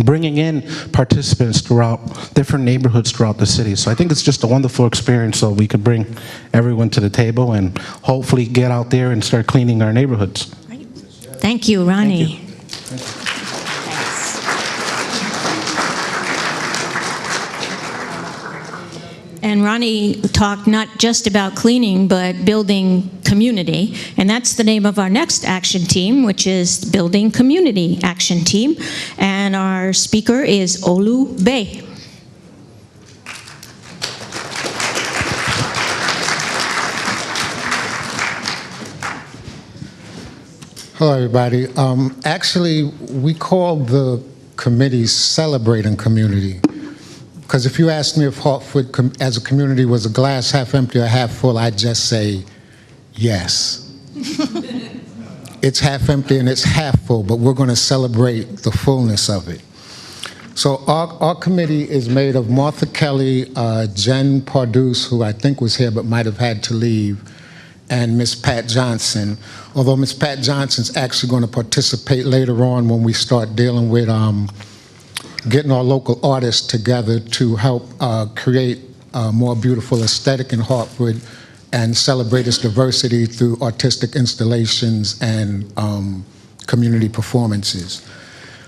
bringing in participants throughout different neighborhoods throughout the city. So I think it's just a wonderful experience, so we could bring everyone to the table and hopefully get out there and start cleaning our neighborhoods. Thank you, Ronnie. Thank you. And Ronnie talked not just about cleaning, but building community. And that's the name of our next action team, which is Building Community Action Team. And our speaker is Olu Bey. Hello, everybody. Actually, we call the committee Celebrating Community. Because if you asked me if Hartford as a community was a glass half empty or half full, I'd just say yes. It's half empty and it's half full, but we're going to celebrate the fullness of it. So our committee is made of Martha Kelly, Jen Parduse, who I think was here but might have had to leave, and Miss Pat Johnson. Although Miss Pat Johnson's actually going to participate later on when we start dealing with getting our local artists together to help create a more beautiful aesthetic in Hartford and celebrate its diversity through artistic installations and community performances.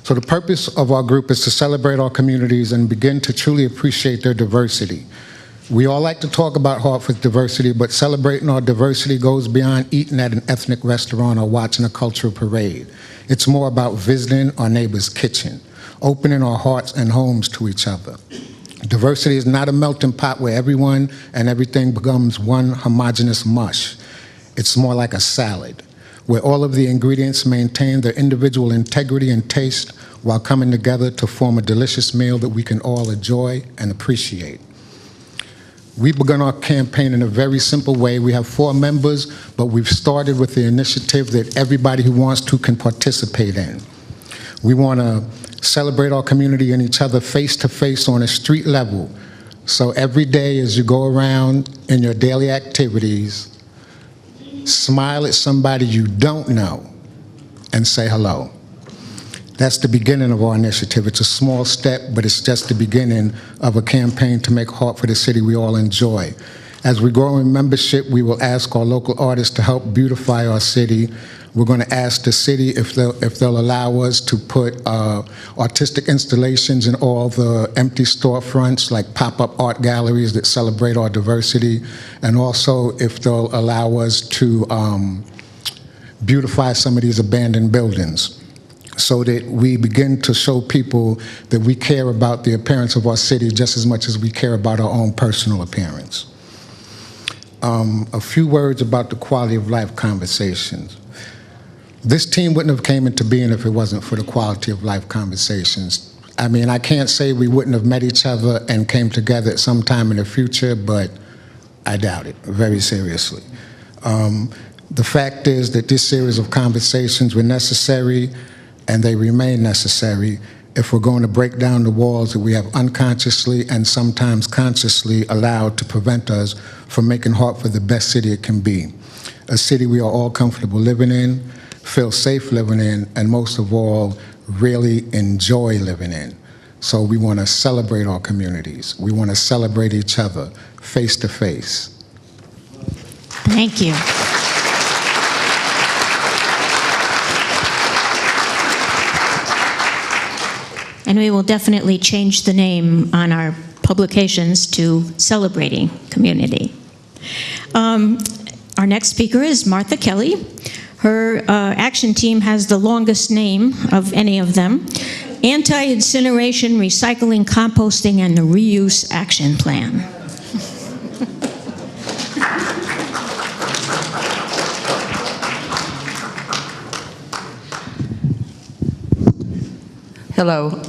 So the purpose of our group is to celebrate our communities and begin to truly appreciate their diversity. We all like to talk about Hartford's diversity, but celebrating our diversity goes beyond eating at an ethnic restaurant or watching a cultural parade. It's more about visiting our neighbor's kitchen, opening our hearts and homes to each other. Diversity is not a melting pot where everyone and everything becomes one homogeneous mush. It's more like a salad, where all of the ingredients maintain their individual integrity and taste while coming together to form a delicious meal that we can all enjoy and appreciate. We've begun our campaign in a very simple way. We have 4 members, but we've started with the initiative that everybody who wants to can participate in. We want to celebrate our community and each other face to face on a street level. So every day as you go around in your daily activities, smile at somebody you don't know and say hello. That's the beginning of our initiative. It's a small step, but it's just the beginning of a campaign to make Hartford a city we all enjoy. As we grow in membership, we will ask our local artists to help beautify our city. We're going to ask the city if they'll allow us to put artistic installations in all the empty storefronts, like pop-up art galleries that celebrate our diversity, and also if they'll allow us to beautify some of these abandoned buildings, so that we begin to show people that we care about the appearance of our city just as much as we care about our own personal appearance. A few words about the quality of life conversations. This team wouldn't have came into being if it wasn't for the quality of life conversations. I mean, I can't say we wouldn't have met each other and came together at some time in the future, but I doubt it, very seriously. The fact is that this series of conversations were necessary, and they remain necessary if we're going to break down the walls that we have unconsciously and sometimes consciously allowed to prevent us from making Hartford the best city it can be. A city we are all comfortable living in, feel safe living in, and most of all, really enjoy living in. So we want to celebrate our communities. We want to celebrate each other face to face. Thank you. And we will definitely change the name on our publications to Celebrating Community. Our next speaker is Martha Kelly. Her action team has the longest name of any of them: Anti-Incineration, Recycling, Composting, and the Reuse Action Plan. Hello.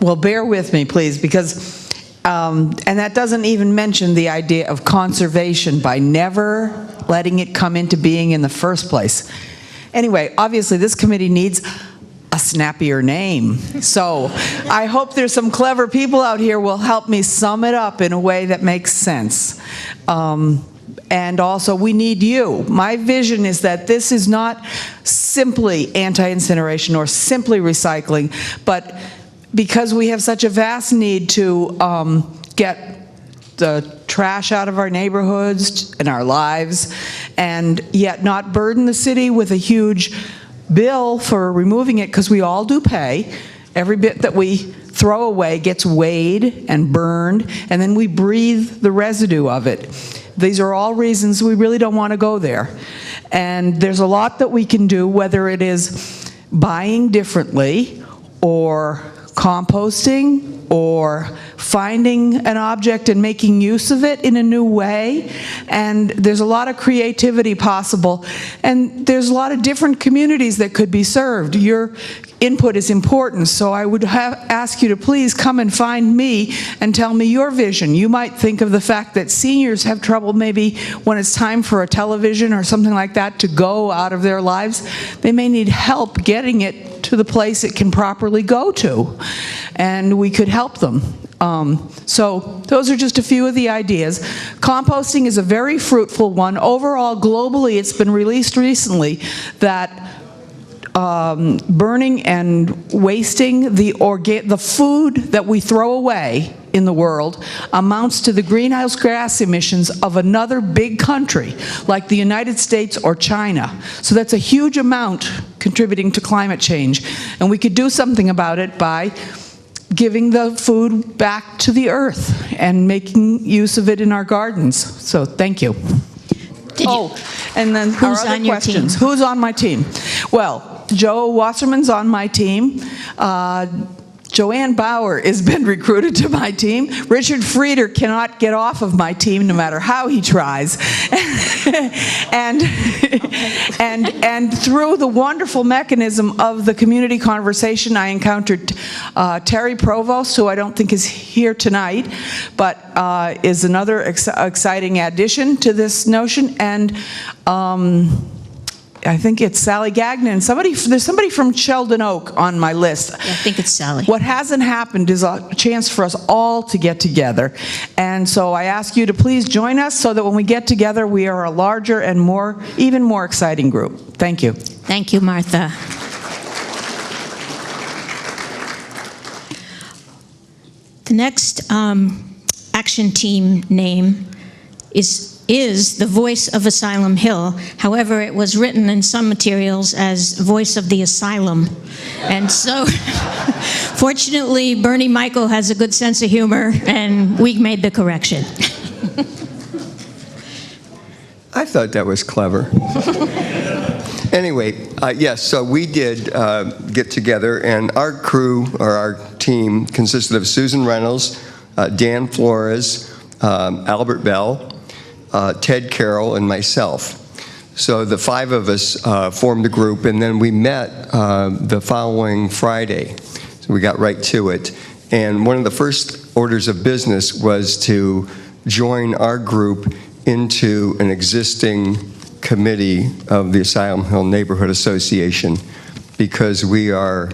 Well, bear with me, please, because, and that doesn't even mention the idea of conservation by never letting it come into being in the first place. Anyway, obviously, this committee needs a snappier name. So I hope there's some clever people out here who will help me sum it up in a way that makes sense. And also, we need you. My vision is that this is not simply anti-incineration or simply recycling, but because we have such a vast need to get the trash out of our neighborhoods and our lives, and yet not burden the city with a huge bill for removing it, because we all do pay. Every bit that we throw away gets weighed and burned, and then we breathe the residue of it. These are all reasons we really don't want to go there. And there's a lot that we can do, whether it is buying differently, or composting, or finding an object and making use of it in a new way. And there's a lot of creativity possible. And there's a lot of different communities that could be served. Your input is important, so I would ask you to please come and find me and tell me your vision. You might think of the fact that seniors have trouble maybe when it's time for a television or something like that to go out of their lives. They may need help getting it to the place it can properly go to, and we could help them. So those are just a few of the ideas. Composting is a very fruitful one. Overall, globally, it's been released recently that burning and wasting the food that we throw away in the world amounts to the greenhouse gas emissions of another big country like the United States or China. So that's a huge amount contributing to climate change. And we could do something about it by giving the food back to the earth and making use of it in our gardens. So thank you. And then our other questions. Who's on my team? Well, Joe Wasserman's on my team. Joanne Bauer has been recruited to my team. Richard Frieder cannot get off of my team no matter how he tries. and through the wonderful mechanism of the community conversation, I encountered Terry Provost, who I don't think is here tonight, but is another exciting addition to this notion. And I think it's Sally Gagnon. There's somebody from Sheldon Oak on my list. I think it's Sally. What hasn't happened is a chance for us all to get together. And so I ask you to please join us so that when we get together, we are a larger and even more exciting group. Thank you. Thank you, Martha. The next action team name is is the voice of Asylum Hill. However, it was written in some materials as voice of the asylum. And so, fortunately, Bernie Michael has a good sense of humor, and we made the correction. I thought that was clever. Anyway, yes, so we did get together, and our crew, or our team, consisted of Susan Reynolds, Dan Flores, Albert Bell, Ted Carroll, and myself. So the five of us formed a group, and then we met the following Friday. So we got right to it. And one of the first orders of business was to join our group into an existing committee of the Asylum Hill Neighborhood Association, because we are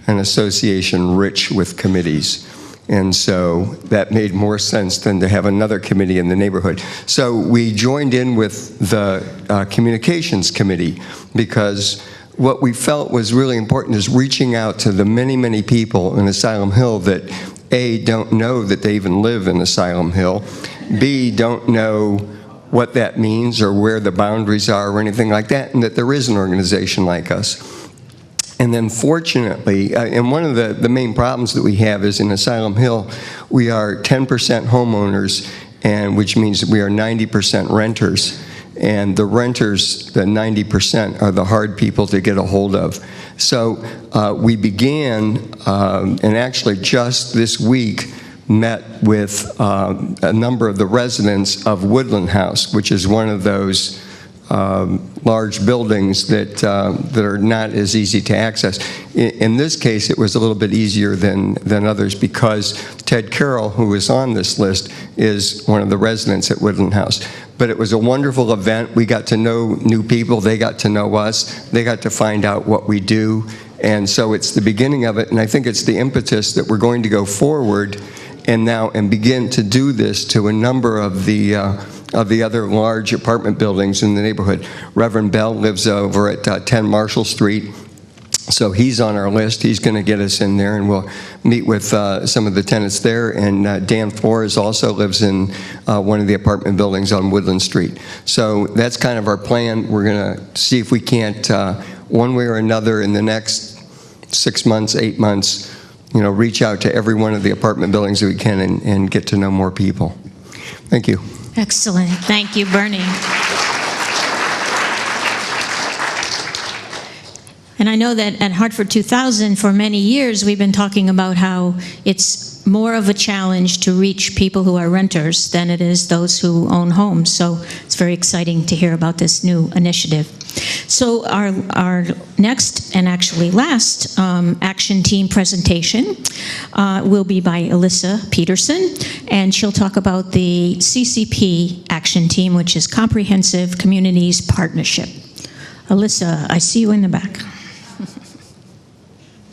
an association rich with committees. And so that made more sense than to have another committee in the neighborhood. So we joined in with the communications committee, because what we felt was really important is reaching out to the many, many people in Asylum Hill that A, don't know that they even live in Asylum Hill, B, don't know what that means or where the boundaries are or anything like that, and that there is an organization like us. And then fortunately, and one of the main problems that we have is in Asylum Hill, we are 10% homeowners, and which means that we are 90% renters. And the renters, the 90%, are the hard people to get a hold of. So we began, and actually just this week, met with a number of the residents of Woodland House, which is one of those large buildings that are not as easy to access. In this case, it was a little bit easier than others, because Ted Carroll, who is on this list, is one of the residents at Woodland House. But it was a wonderful event. We got to know new people. They got to know us. They got to find out what we do. And so it's the beginning of it, and I think it's the impetus that we're going to go forward and begin to do this to a number of the other large apartment buildings in the neighborhood. Reverend Bell lives over at 10 Marshall Street, so he's on our list. He's going to get us in there, and we'll meet with some of the tenants there. And Dan Flores also lives in one of the apartment buildings on Woodland Street. So that's kind of our plan. We're going to see if we can't, one way or another, in the next 6 months, 8 months, reach out to every one of the apartment buildings that we can and get to know more people. Thank you. Excellent. Thank you, Bernie. And I know that at Hartford 2000, for many years, we've been talking about how it's more of a challenge to reach people who are renters than it is those who own homes. So it's very exciting to hear about this new initiative. So our next, and actually last, action team presentation will be by Alyssa Peterson, and she'll talk about the CCP action team, which is Comprehensive Communities Partnership. Alyssa, I see you in the back.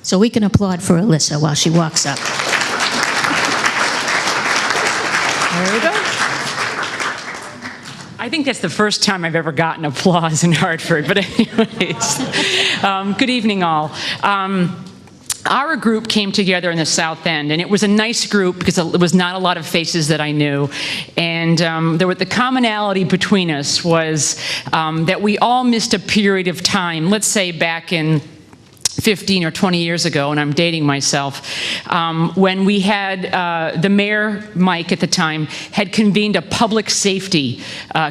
So we can applaud for Alyssa while she walks up. There we go. I think that's the first time I've ever gotten applause in Hartford, but anyways, good evening all. Our group came together in the South End, and it was a nice group because it was not a lot of faces that I knew. And the commonality between us was that we all missed a period of time, let's say back in 15 or 20 years ago, and I'm dating myself, when we had the mayor, Mike at the time, had convened a public safety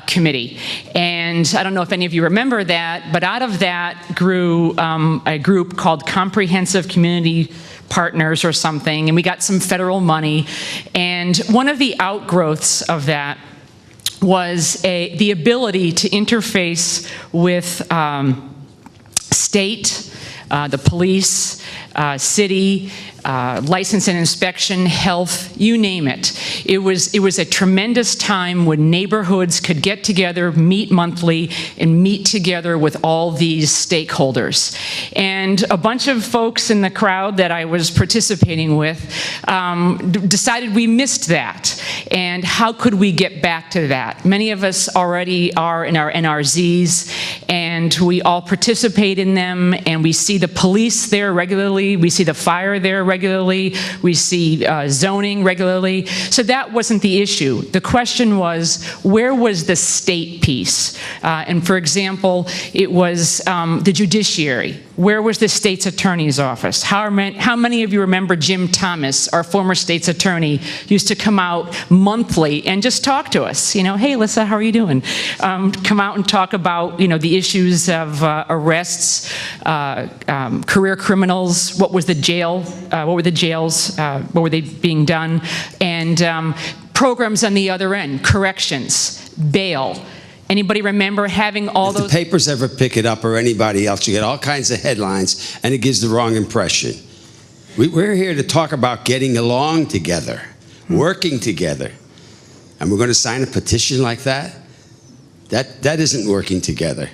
committee. And I don't know if any of you remember that, but out of that grew a group called Comprehensive Community Partners or something, and we got some federal money. And one of the outgrowths of that was the ability to interface with state, the police, city, license and inspection, health, you name it. It was a tremendous time when neighborhoods could get together, meet monthly, and meet together with all these stakeholders. And a bunch of folks in the crowd that I was participating with decided we missed that. And how could we get back to that? Many of us already are in our NRZs, and we all participate in them, and we see the police there regularly regularly. We see the fire there regularly. We see zoning regularly. So that wasn't the issue. The question was, where was the state piece? And for example, it was the judiciary. Where was the state's attorney's office? How many of you remember Jim Thomas, our former state's attorney, used to come out monthly and just talk to us? You know, hey, Alyssa, how are you doing? Come out and talk about, you know, the issues of arrests, career criminals, what was the jail, what were the jails, what were they being done, and programs on the other end, corrections, bail. Anybody remember having all those? If the papers ever pick it up or anybody else, you get all kinds of headlines and it gives the wrong impression. We're here to talk about getting along together, working together. And we're going to sign a petition like that? That isn't working together.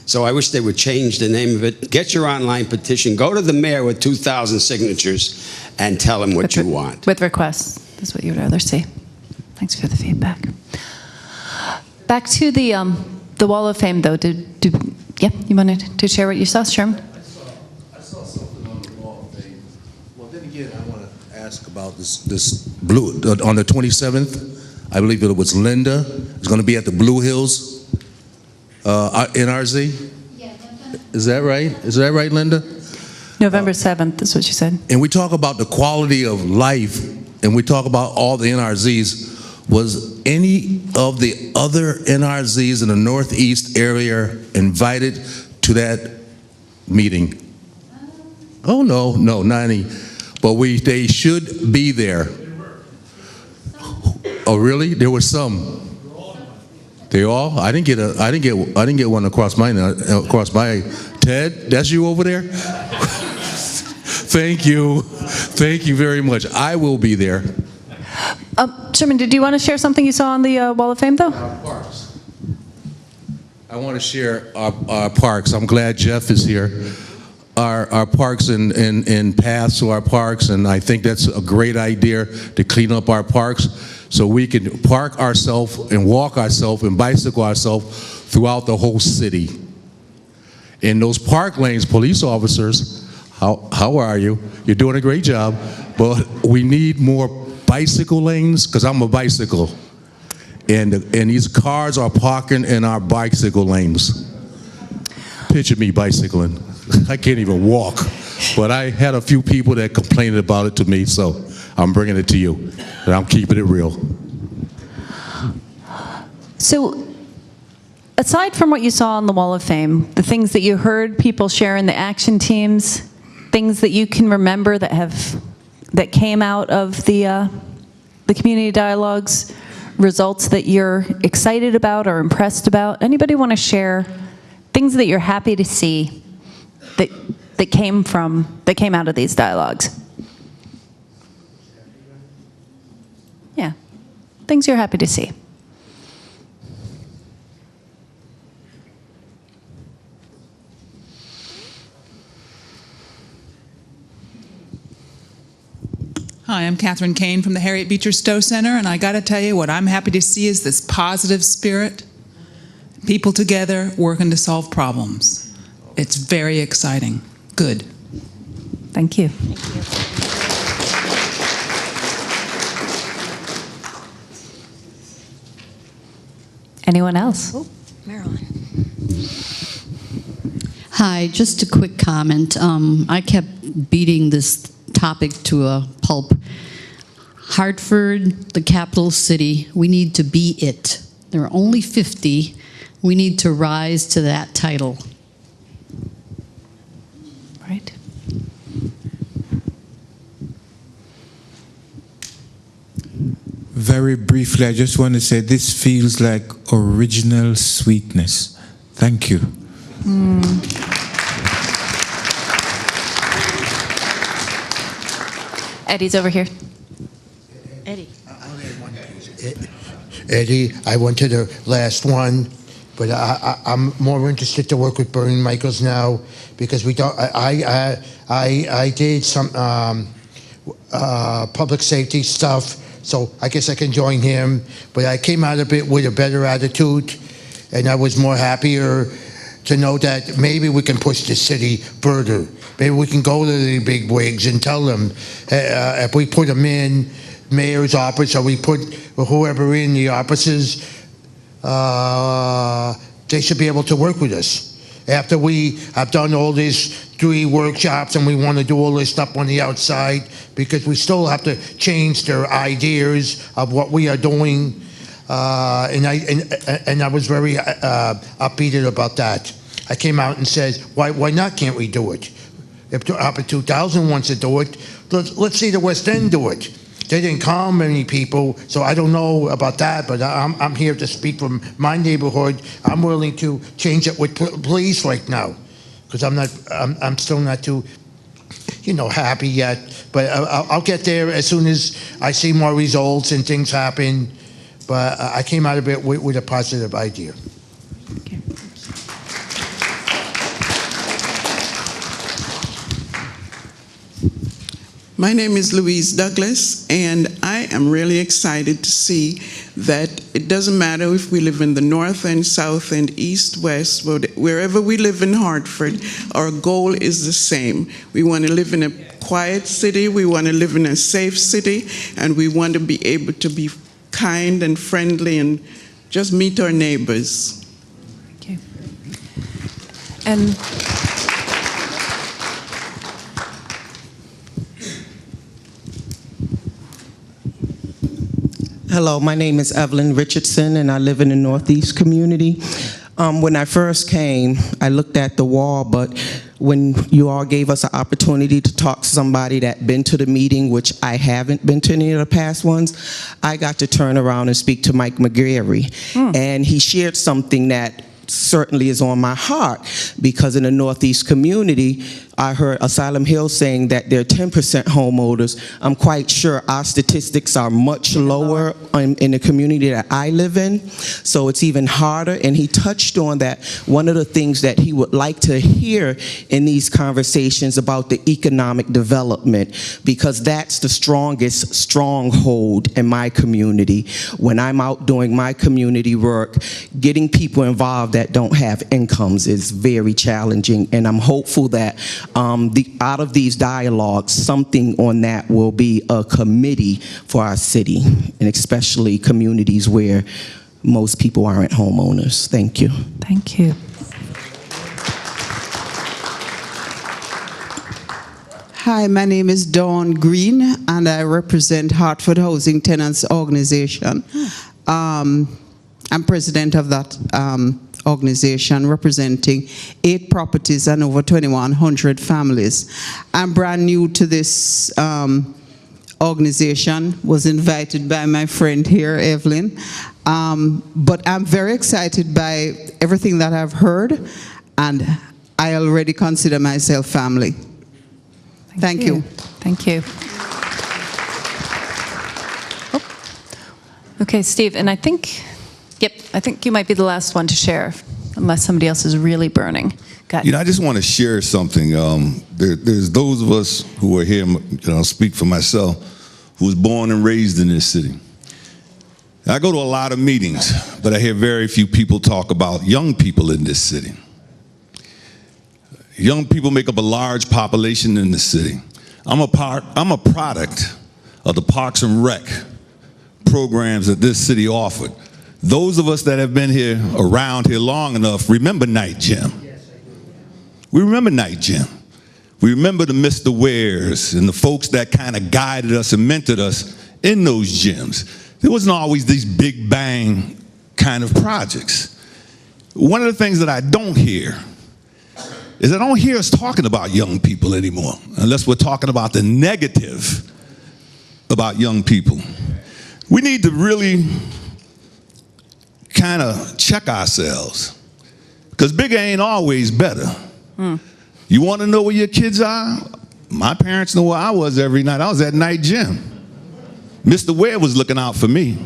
So I wish they would change the name of it. Get your online petition. Go to the mayor with 2,000 signatures and tell him what you want. With requests, that's what you'd rather see. Thanks for the feedback. Back to the Wall of Fame, though. Yeah, you wanted to share what you saw, Sherman? I saw something on the Wall of Fame. Well, then again, I want to ask about this blue on the 27th. I believe it was Linda. It's going to be at the Blue Hills NRZ. Yeah. Is that right? Is that right, Linda? November 7th is what you said. And we talk about the quality of life, and we talk about all the NRZs. Was any of the other NRZs in the Northeast area invited to that meeting? Oh, no, not any. But they should be there. Oh, really? There were some. They all? I didn't get one across my Ted, that's you over there? Thank you very much. I will be there. Sherman, did you want to share something you saw on the Wall of Fame, though? Parks. I want to share our parks. I'm glad Jeff is here. Our parks and paths to our parks, and I think that's a great idea to clean up our parks so we can park ourselves and walk ourselves and bicycle ourselves throughout the whole city. In those park lanes, police officers, how are you? You're doing a great job, but we need more bicycle lanes, because I'm a bicycle, and these cars are parking in our bicycle lanes. Picture me bicycling. I can't even walk, but I had a few people that complained about it to me, so I'm bringing it to you, and I'm keeping it real. So, aside from what you saw on the Wall of Fame, the things that you heard people share in the action teams, things that you can remember that came out of the community dialogues, results that you're excited about or impressed about? Anybody want to share things that you're happy to see that came out of these dialogues? Yeah, things you're happy to see. Hi, I'm Catherine Kane from the Harriet Beecher Stowe Center, and I got to tell you, what I'm happy to see is this positive spirit, people together working to solve problems. It's very exciting. Good. Thank you. Anyone else? Oh, Marilyn. Hi, just a quick comment. I kept beating this topic to a pulp. Hartford, the capital city, we need to be it. There are only 50. We need to rise to that title. Right. Very briefly, I just want to say this feels like original sweetness. Thank you. Eddie's over here. Eddie. Eddie, I went to the last one, but I'm more interested to work with Bernie Michaels now because we don't. I did some public safety stuff, so I guess I can join him. But I came out of it with a better attitude, and I was more happier. to know that maybe we can push the city further. Maybe we can go to the big wigs and tell them, if we put them in mayor's office or we put whoever in the offices, they should be able to work with us. After we have done all these 3 workshops and we want to do all this stuff on the outside, because we still have to change their ideas of what we are doing. And I was very upbeat about that. I came out and said, why not can't we do it? If Hartford 2000 wants to do it, let's see the West End do it. They didn't call many people, so I don't know about that, but I'm here to speak from my neighborhood. I'm willing to change it with police right now, because I'm still not too, happy yet. But I'll get there as soon as I see more results and things happen. But I came out of it with a positive idea. Okay. My name is Louise Douglas, and I am really excited to see that it doesn't matter if we live in the north end, south end, east, west, wherever we live in Hartford, our goal is the same. We want to live in a quiet city, we want to live in a safe city, and we want to be able to be kind and friendly and just meet our neighbors. Okay. And hello, my name is Evelyn Richardson, and I live in the Northeast community. When I first came, I looked at the wall, but when you all gave us an opportunity to talk to somebody that been to the meeting, which I haven't been to any of the past ones, I got to turn around and speak to Mike McGarry. And he shared something that certainly is on my heart, because in the Northeast community, I heard Asylum Hill saying that they're 10% homeowners. I'm quite sure our statistics are much lower in the community that I live in, so it's even harder. And he touched on that one of the things that he would like to hear in these conversations about the economic development, because that's the strongest stronghold in my community. When I'm out doing my community work, getting people involved that don't have incomes is very challenging, and I'm hopeful that out of these dialogues, something on that will be a committee for our city, and especially communities where most people aren't homeowners. Thank you. Thank you. Hi, my name is Dawn Green, and I represent Hartford Housing Tenants Organization. I'm president of that organization, representing 8 properties and over 2,100 families. I'm brand new to this organization, was invited by my friend here, Evelyn, but I'm very excited by everything that I've heard, and I already consider myself family. Thank you. Thank you. Okay, Steve, and I think you might be the last one to share, unless somebody else is really burning. Go ahead. I just want to share something. There's those of us who are here, I'll speak for myself, who was born and raised in this city. I go to a lot of meetings, but I hear very few people talk about young people in this city. Young people make up a large population in the city. I'm a product of the Parks and Rec programs that this city offered. Those of us that have been here, around here long enough, remember Night Gym. We remember Night Gym. We remember the Mr. Wares and the folks that kind of guided us and mentored us in those gyms. There wasn't always these big bang kind of projects. One of the things that I don't hear is I don't hear us talking about young people anymore, unless we're talking about the negative about young people. We need to really kind of check ourselves, because bigger ain't always better. You want to know where your kids are? My parents know where I was every night. I was at Night Gym. Mr. Ware was looking out for me.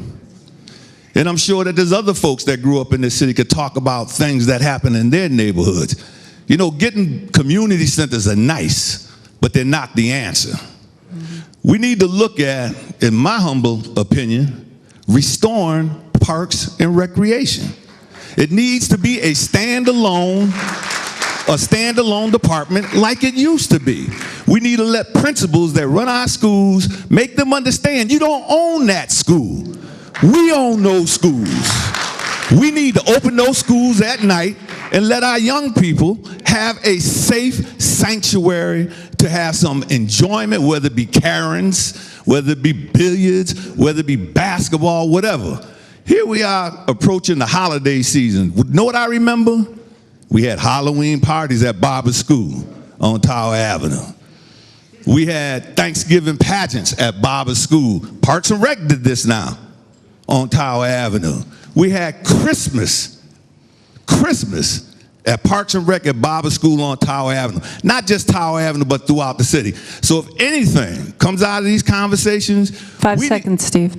And I'm sure that there's other folks that grew up in this city could talk about things that happen in their neighborhoods. Getting community centers are nice, but they're not the answer. We need to look at, in my humble opinion, restoring parks and recreation. It needs to be a standalone department like it used to be. We need to let principals that run our schools, make them understand you don't own that school. We own those schools. We need to open those schools at night and let our young people have a safe sanctuary to have some enjoyment, whether it be Karens, whether it be billiards, whether it be basketball, whatever. Here we are approaching the holiday season. Know what I remember? We had Halloween parties at Barber's School on Tower Avenue. We had Thanksgiving pageants at Barber's School. Parks and Rec did this now on Tower Avenue. We had Christmas at Parks and Rec at Barber's School on Tower Avenue. Not just Tower Avenue, but throughout the city. So if anything comes out of these conversations— 5 seconds, Steve.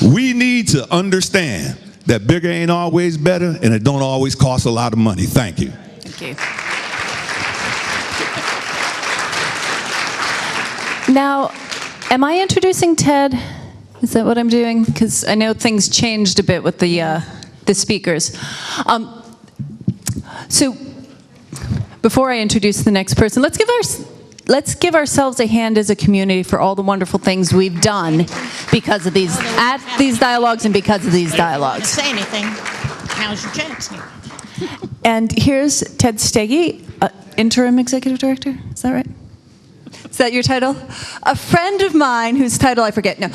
We need to understand that bigger ain't always better, and it don't always cost a lot of money. Thank you. Thank you. Now, am I introducing Ted? Is that what I'm doing? Because I know things changed a bit with the speakers. So before I introduce the next person, let's give ourselves a hand as a community for all the wonderful things we've done because of these dialogues and because of these dialogues. Say anything. Now's your chance. And here's Ted Steggy, interim executive director. Is that right? Is that your title? A friend of mine whose title I forget. No,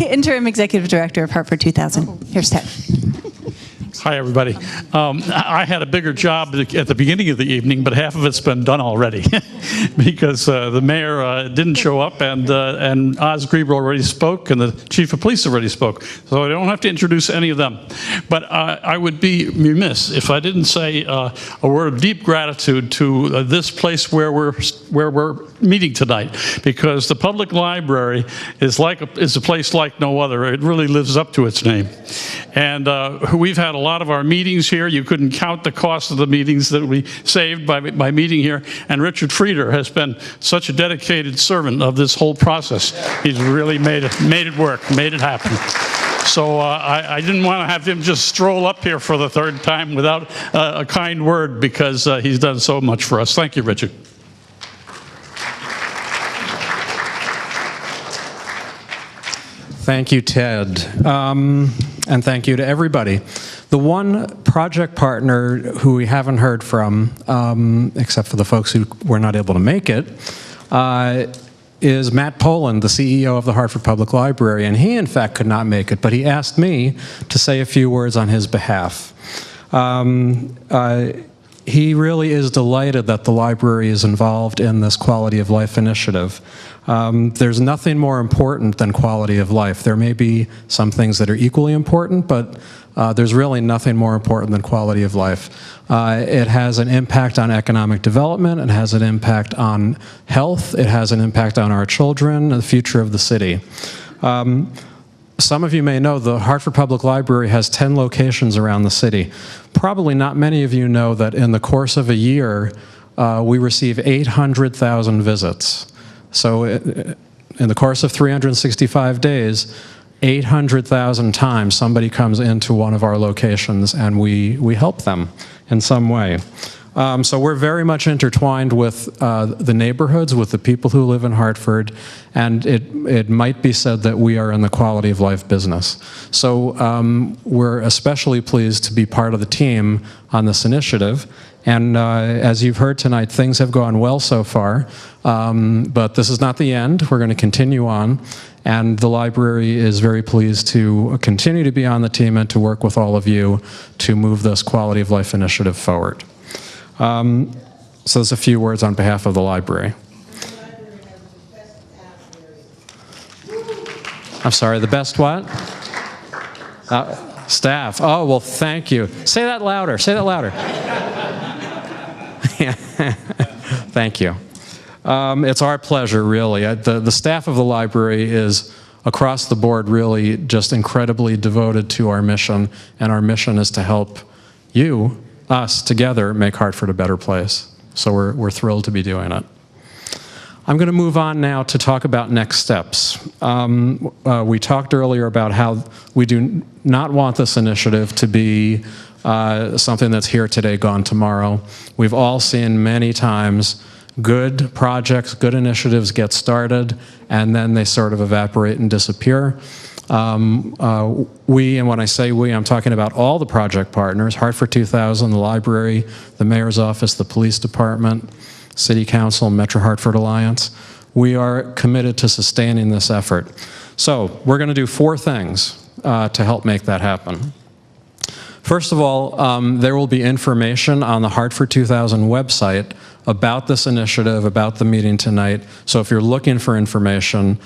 interim executive director of Hartford 2000. Here's Ted. Hi, everybody. I had a bigger job at the beginning of the evening, but half of it's been done already because the mayor didn't show up, and Oz Grieber already spoke, and the chief of police already spoke. So I don't have to introduce any of them. But I would be remiss if I didn't say a word of deep gratitude to this place where we're meeting tonight, because the public library is a place like no other. It really lives up to its name. And we've had a lot of our meetings here. You couldn't count the cost of the meetings that we saved by meeting here. And Richard Frieder has been such a dedicated servant of this whole process. He's really made it work, made it happen. So I didn't want to have him just stroll up here for the third time without a kind word, because he's done so much for us. Thank you, Richard. Thank you, Ted. And thank you to everybody. The one project partner who we haven't heard from, except for the folks who were not able to make it, is Matt Poland, the CEO of the Hartford Public Library. And he, in fact, could not make it, but he asked me to say a few words on his behalf. He really is delighted that the library is involved in this quality of life initiative. There's nothing more important than quality of life. There may be some things that are equally important, but there's really nothing more important than quality of life. It has an impact on economic development, it has an impact on health, it has an impact on our children, and the future of the city. Some of you may know the Hartford Public Library has 10 locations around the city. Probably not many of you know that in the course of a year, we receive 800,000 visits. So in the course of 365 days, 800,000 times somebody comes into one of our locations and we help them in some way. So we're very much intertwined with the neighborhoods, with the people who live in Hartford, and it might be said that we are in the quality of life business. So we're especially pleased to be part of the team on this initiative. And as you've heard tonight, things have gone well so far, but this is not the end. We're going to continue on, and the library is very pleased to continue to be on the team and to work with all of you to move this quality of life initiative forward. So there's a few words on behalf of the library. I'm sorry, the best what? Staff. Oh, well, thank you. Say that louder. Say that louder. Thank you. It's our pleasure, really. The staff of the library is, across the board, really just incredibly devoted to our mission, and our mission is to help you, us, together make Hartford a better place. So we're thrilled to be doing it. I'm going to move on now to talk about next steps. We talked earlier about how we do not want this initiative to be something that's here today, gone tomorrow. We've all seen many times good projects, good initiatives get started, and then they sort of evaporate and disappear. We, and when I say we, I'm talking about all the project partners, Hartford 2000, the library, the mayor's office, the police department, City Council, Metro Hartford Alliance. We are committed to sustaining this effort. So we're going to do 4 things to help make that happen. First of all, there will be information on the Hartford 2000 website about this initiative, about the meeting tonight. So if you're looking for information,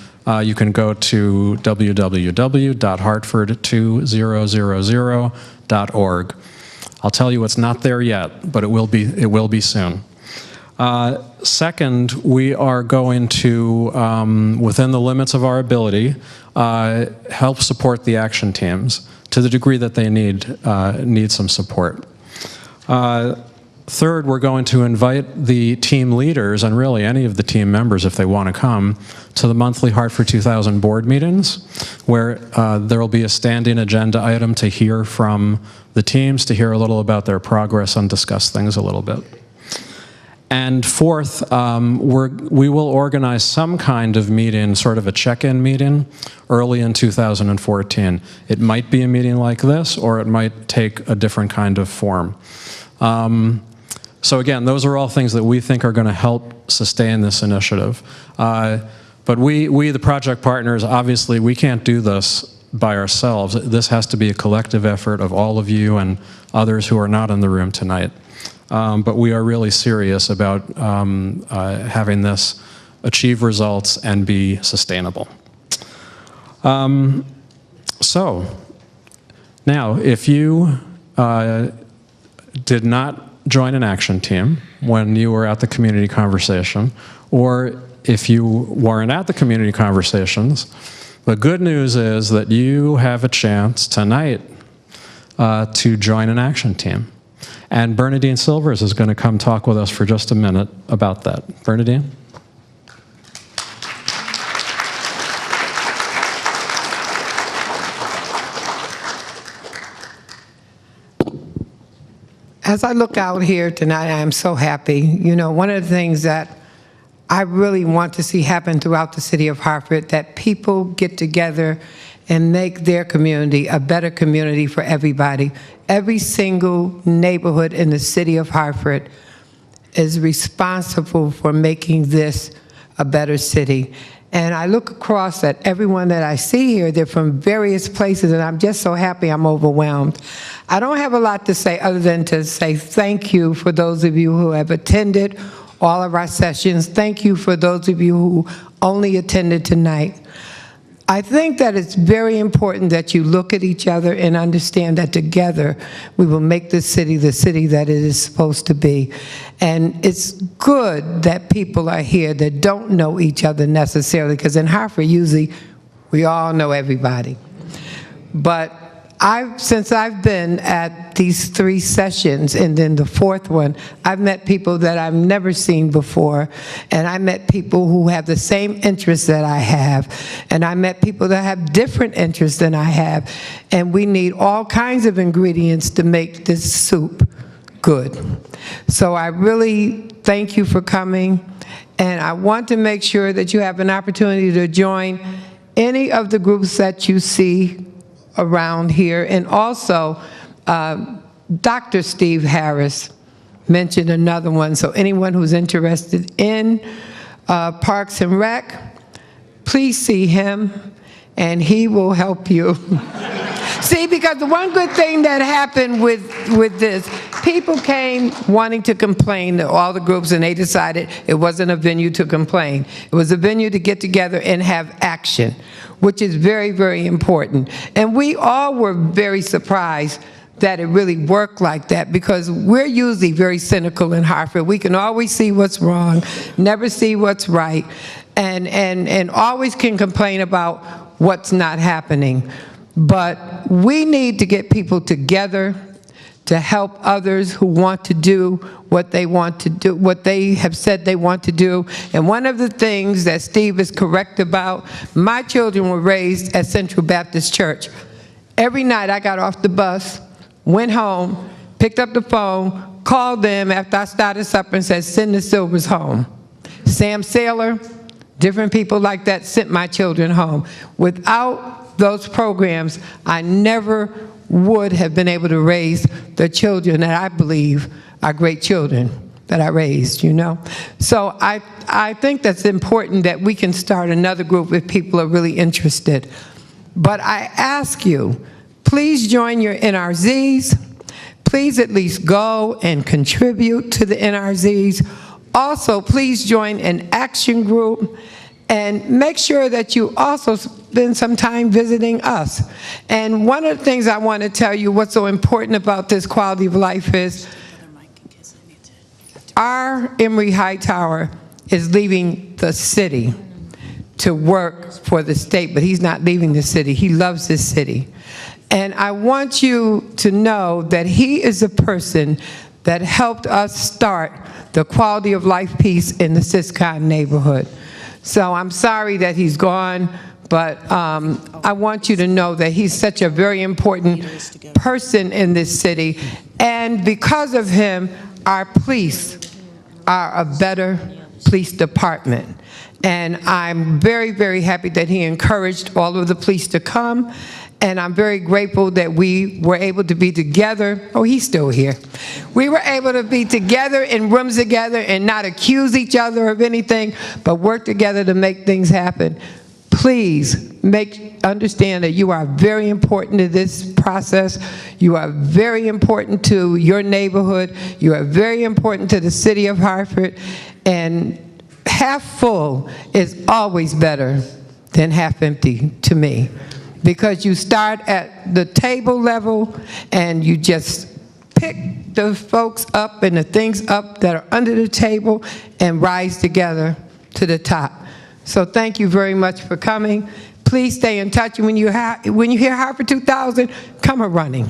you can go to www.hartford2000.org. I'll tell you it's not there yet, but it will be soon. Second, we are going to, within the limits of our ability, help support the action teams to the degree that they need some support. Third, we're going to invite the team leaders, and really any of the team members if they want to come, to the monthly Hartford 2000 board meetings, where there will be a standing agenda item to hear from the teams, to hear a little about their progress and discuss things a little bit. And fourth, we will organize some kind of meeting, sort of a check-in meeting, early in 2014. It might be a meeting like this, or it might take a different kind of form. So again, those are all things that we think are going to help sustain this initiative. But we, the project partners, obviously we can't do this by ourselves. This has to be a collective effort of all of you and others who are not in the room tonight. But we are really serious about having this achieve results and be sustainable. So, now, if you did not join an action team when you were at the community conversation, or if you weren't at the community conversations, the good news is that you have a chance tonight to join an action team. And Bernadine Silvers is going to come talk with us for just a minute about that. Bernadine? As I look out here tonight, I am so happy. You know, one of the things that I really want to see happen throughout the city of Hartford, that people get together and make their community a better community for everybody. Every single neighborhood in the city of Hartford is responsible for making this a better city. And I look across at everyone that I see here, they're from various places, and I'm just so happy, I'm overwhelmed. I don't have a lot to say other than to say thank you for those of you who have attended all of our sessions. Thank you for those of you who only attended tonight. I think that it's very important that you look at each other and understand that together we will make this city the city that it is supposed to be. And it's good that people are here that don't know each other necessarily, because in Hartford usually we all know everybody. But since I've been at these 3 sessions and then the 4th one, I've met people that I've never seen before, and I met people who have the same interests that I have, and I met people that have different interests than I have, and we need all kinds of ingredients to make this soup good. So I really thank you for coming, and I want to make sure that you have an opportunity to join any of the groups that you see around here. And also, Dr. Steve Harris mentioned another one, so anyone who's interested in Parks and Rec, please see him, and he will help you. See, because the one good thing that happened with this, people came wanting to complain to all the groups, and they decided it wasn't a venue to complain. It was a venue to get together and have action, which is very, very important. And we all were very surprised that it really worked like that, because we're usually very cynical in Hartford. We can always see what's wrong, never see what's right, and always can complain about what's not happening. But we need to get people together to help others who want to do what they want to do, what they have said they want to do. And one of the things that Steve is correct about, my children were raised at Central Baptist Church. Every night I got off the bus, went home, picked up the phone, called them after I started supper and said, send the Silvers home. Sam Saylor, different people like that sent my children home. Without those programs, I never would have been able to raise the children that I believe are great children that I raised, you know? So I think that's important that we can start another group if people are really interested. But I ask you, please join your NRZs. Please at least go and contribute to the NRZs. Also, please join an action group, and make sure that you also spend some time visiting us. And one of the things I want to tell you what's so important about this quality of life is our Emory Hightower is leaving the city to work for the state, but he's not leaving the city. He loves this city. And I want you to know that he is a person that helped us start the quality of life piece in the Siscon neighborhood. So I'm sorry that he's gone, but I want you to know that he's such a very important person in this city. And because of him, our police are a better police department. And I'm very, very happy that he encouraged all of the police to come. And I'm very grateful that we were able to be together. Oh, he's still here. We were able to be together in rooms together and not accuse each other of anything, but work together to make things happen. Please understand that you are very important to this process. You are very important to your neighborhood. You are very important to the city of Hartford. And half full is always better than half empty to me. Because you start at the table level and you just pick the folks up and the things up that are under the table and rise together to the top. So thank you very much for coming. Please stay in touch. When you hear Hartford 2000, come a running.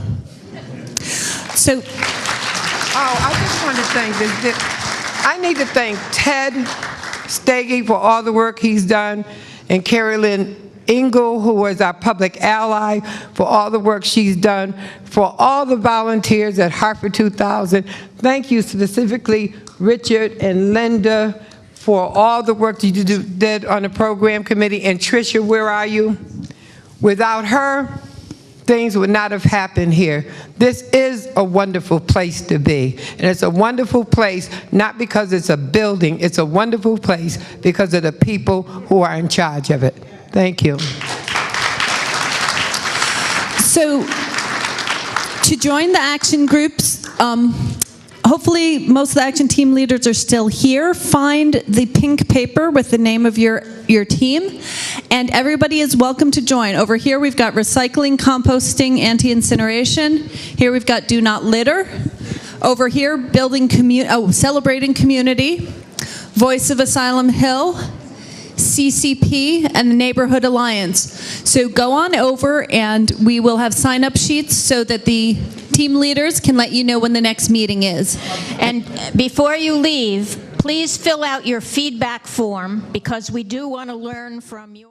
So, I just want to thank I need to thank Ted Stagey for all the work he's done, and Carrie Lynn Engel, who was our public ally, for all the work she's done, for all the volunteers at Hartford 2000. Thank you specifically, Richard and Linda, for all the work that you did on the program committee. And Tricia, where are you? Without her, things would not have happened here. This is a wonderful place to be. And it's a wonderful place, not because it's a building, it's a wonderful place because of the people who are in charge of it. Thank you. So, to join the action groups, hopefully most of the action team leaders are still here. Find the pink paper with the name of your team, and everybody is welcome to join. Over here we've got recycling, composting, anti-incineration. Here we've got do not litter. Over here, celebrating community, Voice of Asylum Hill, CCP, and the Neighborhood Alliance. So go on over and we will have sign-up sheets so that the team leaders can let you know when the next meeting is. And before you leave, please fill out your feedback form because we do want to learn from you.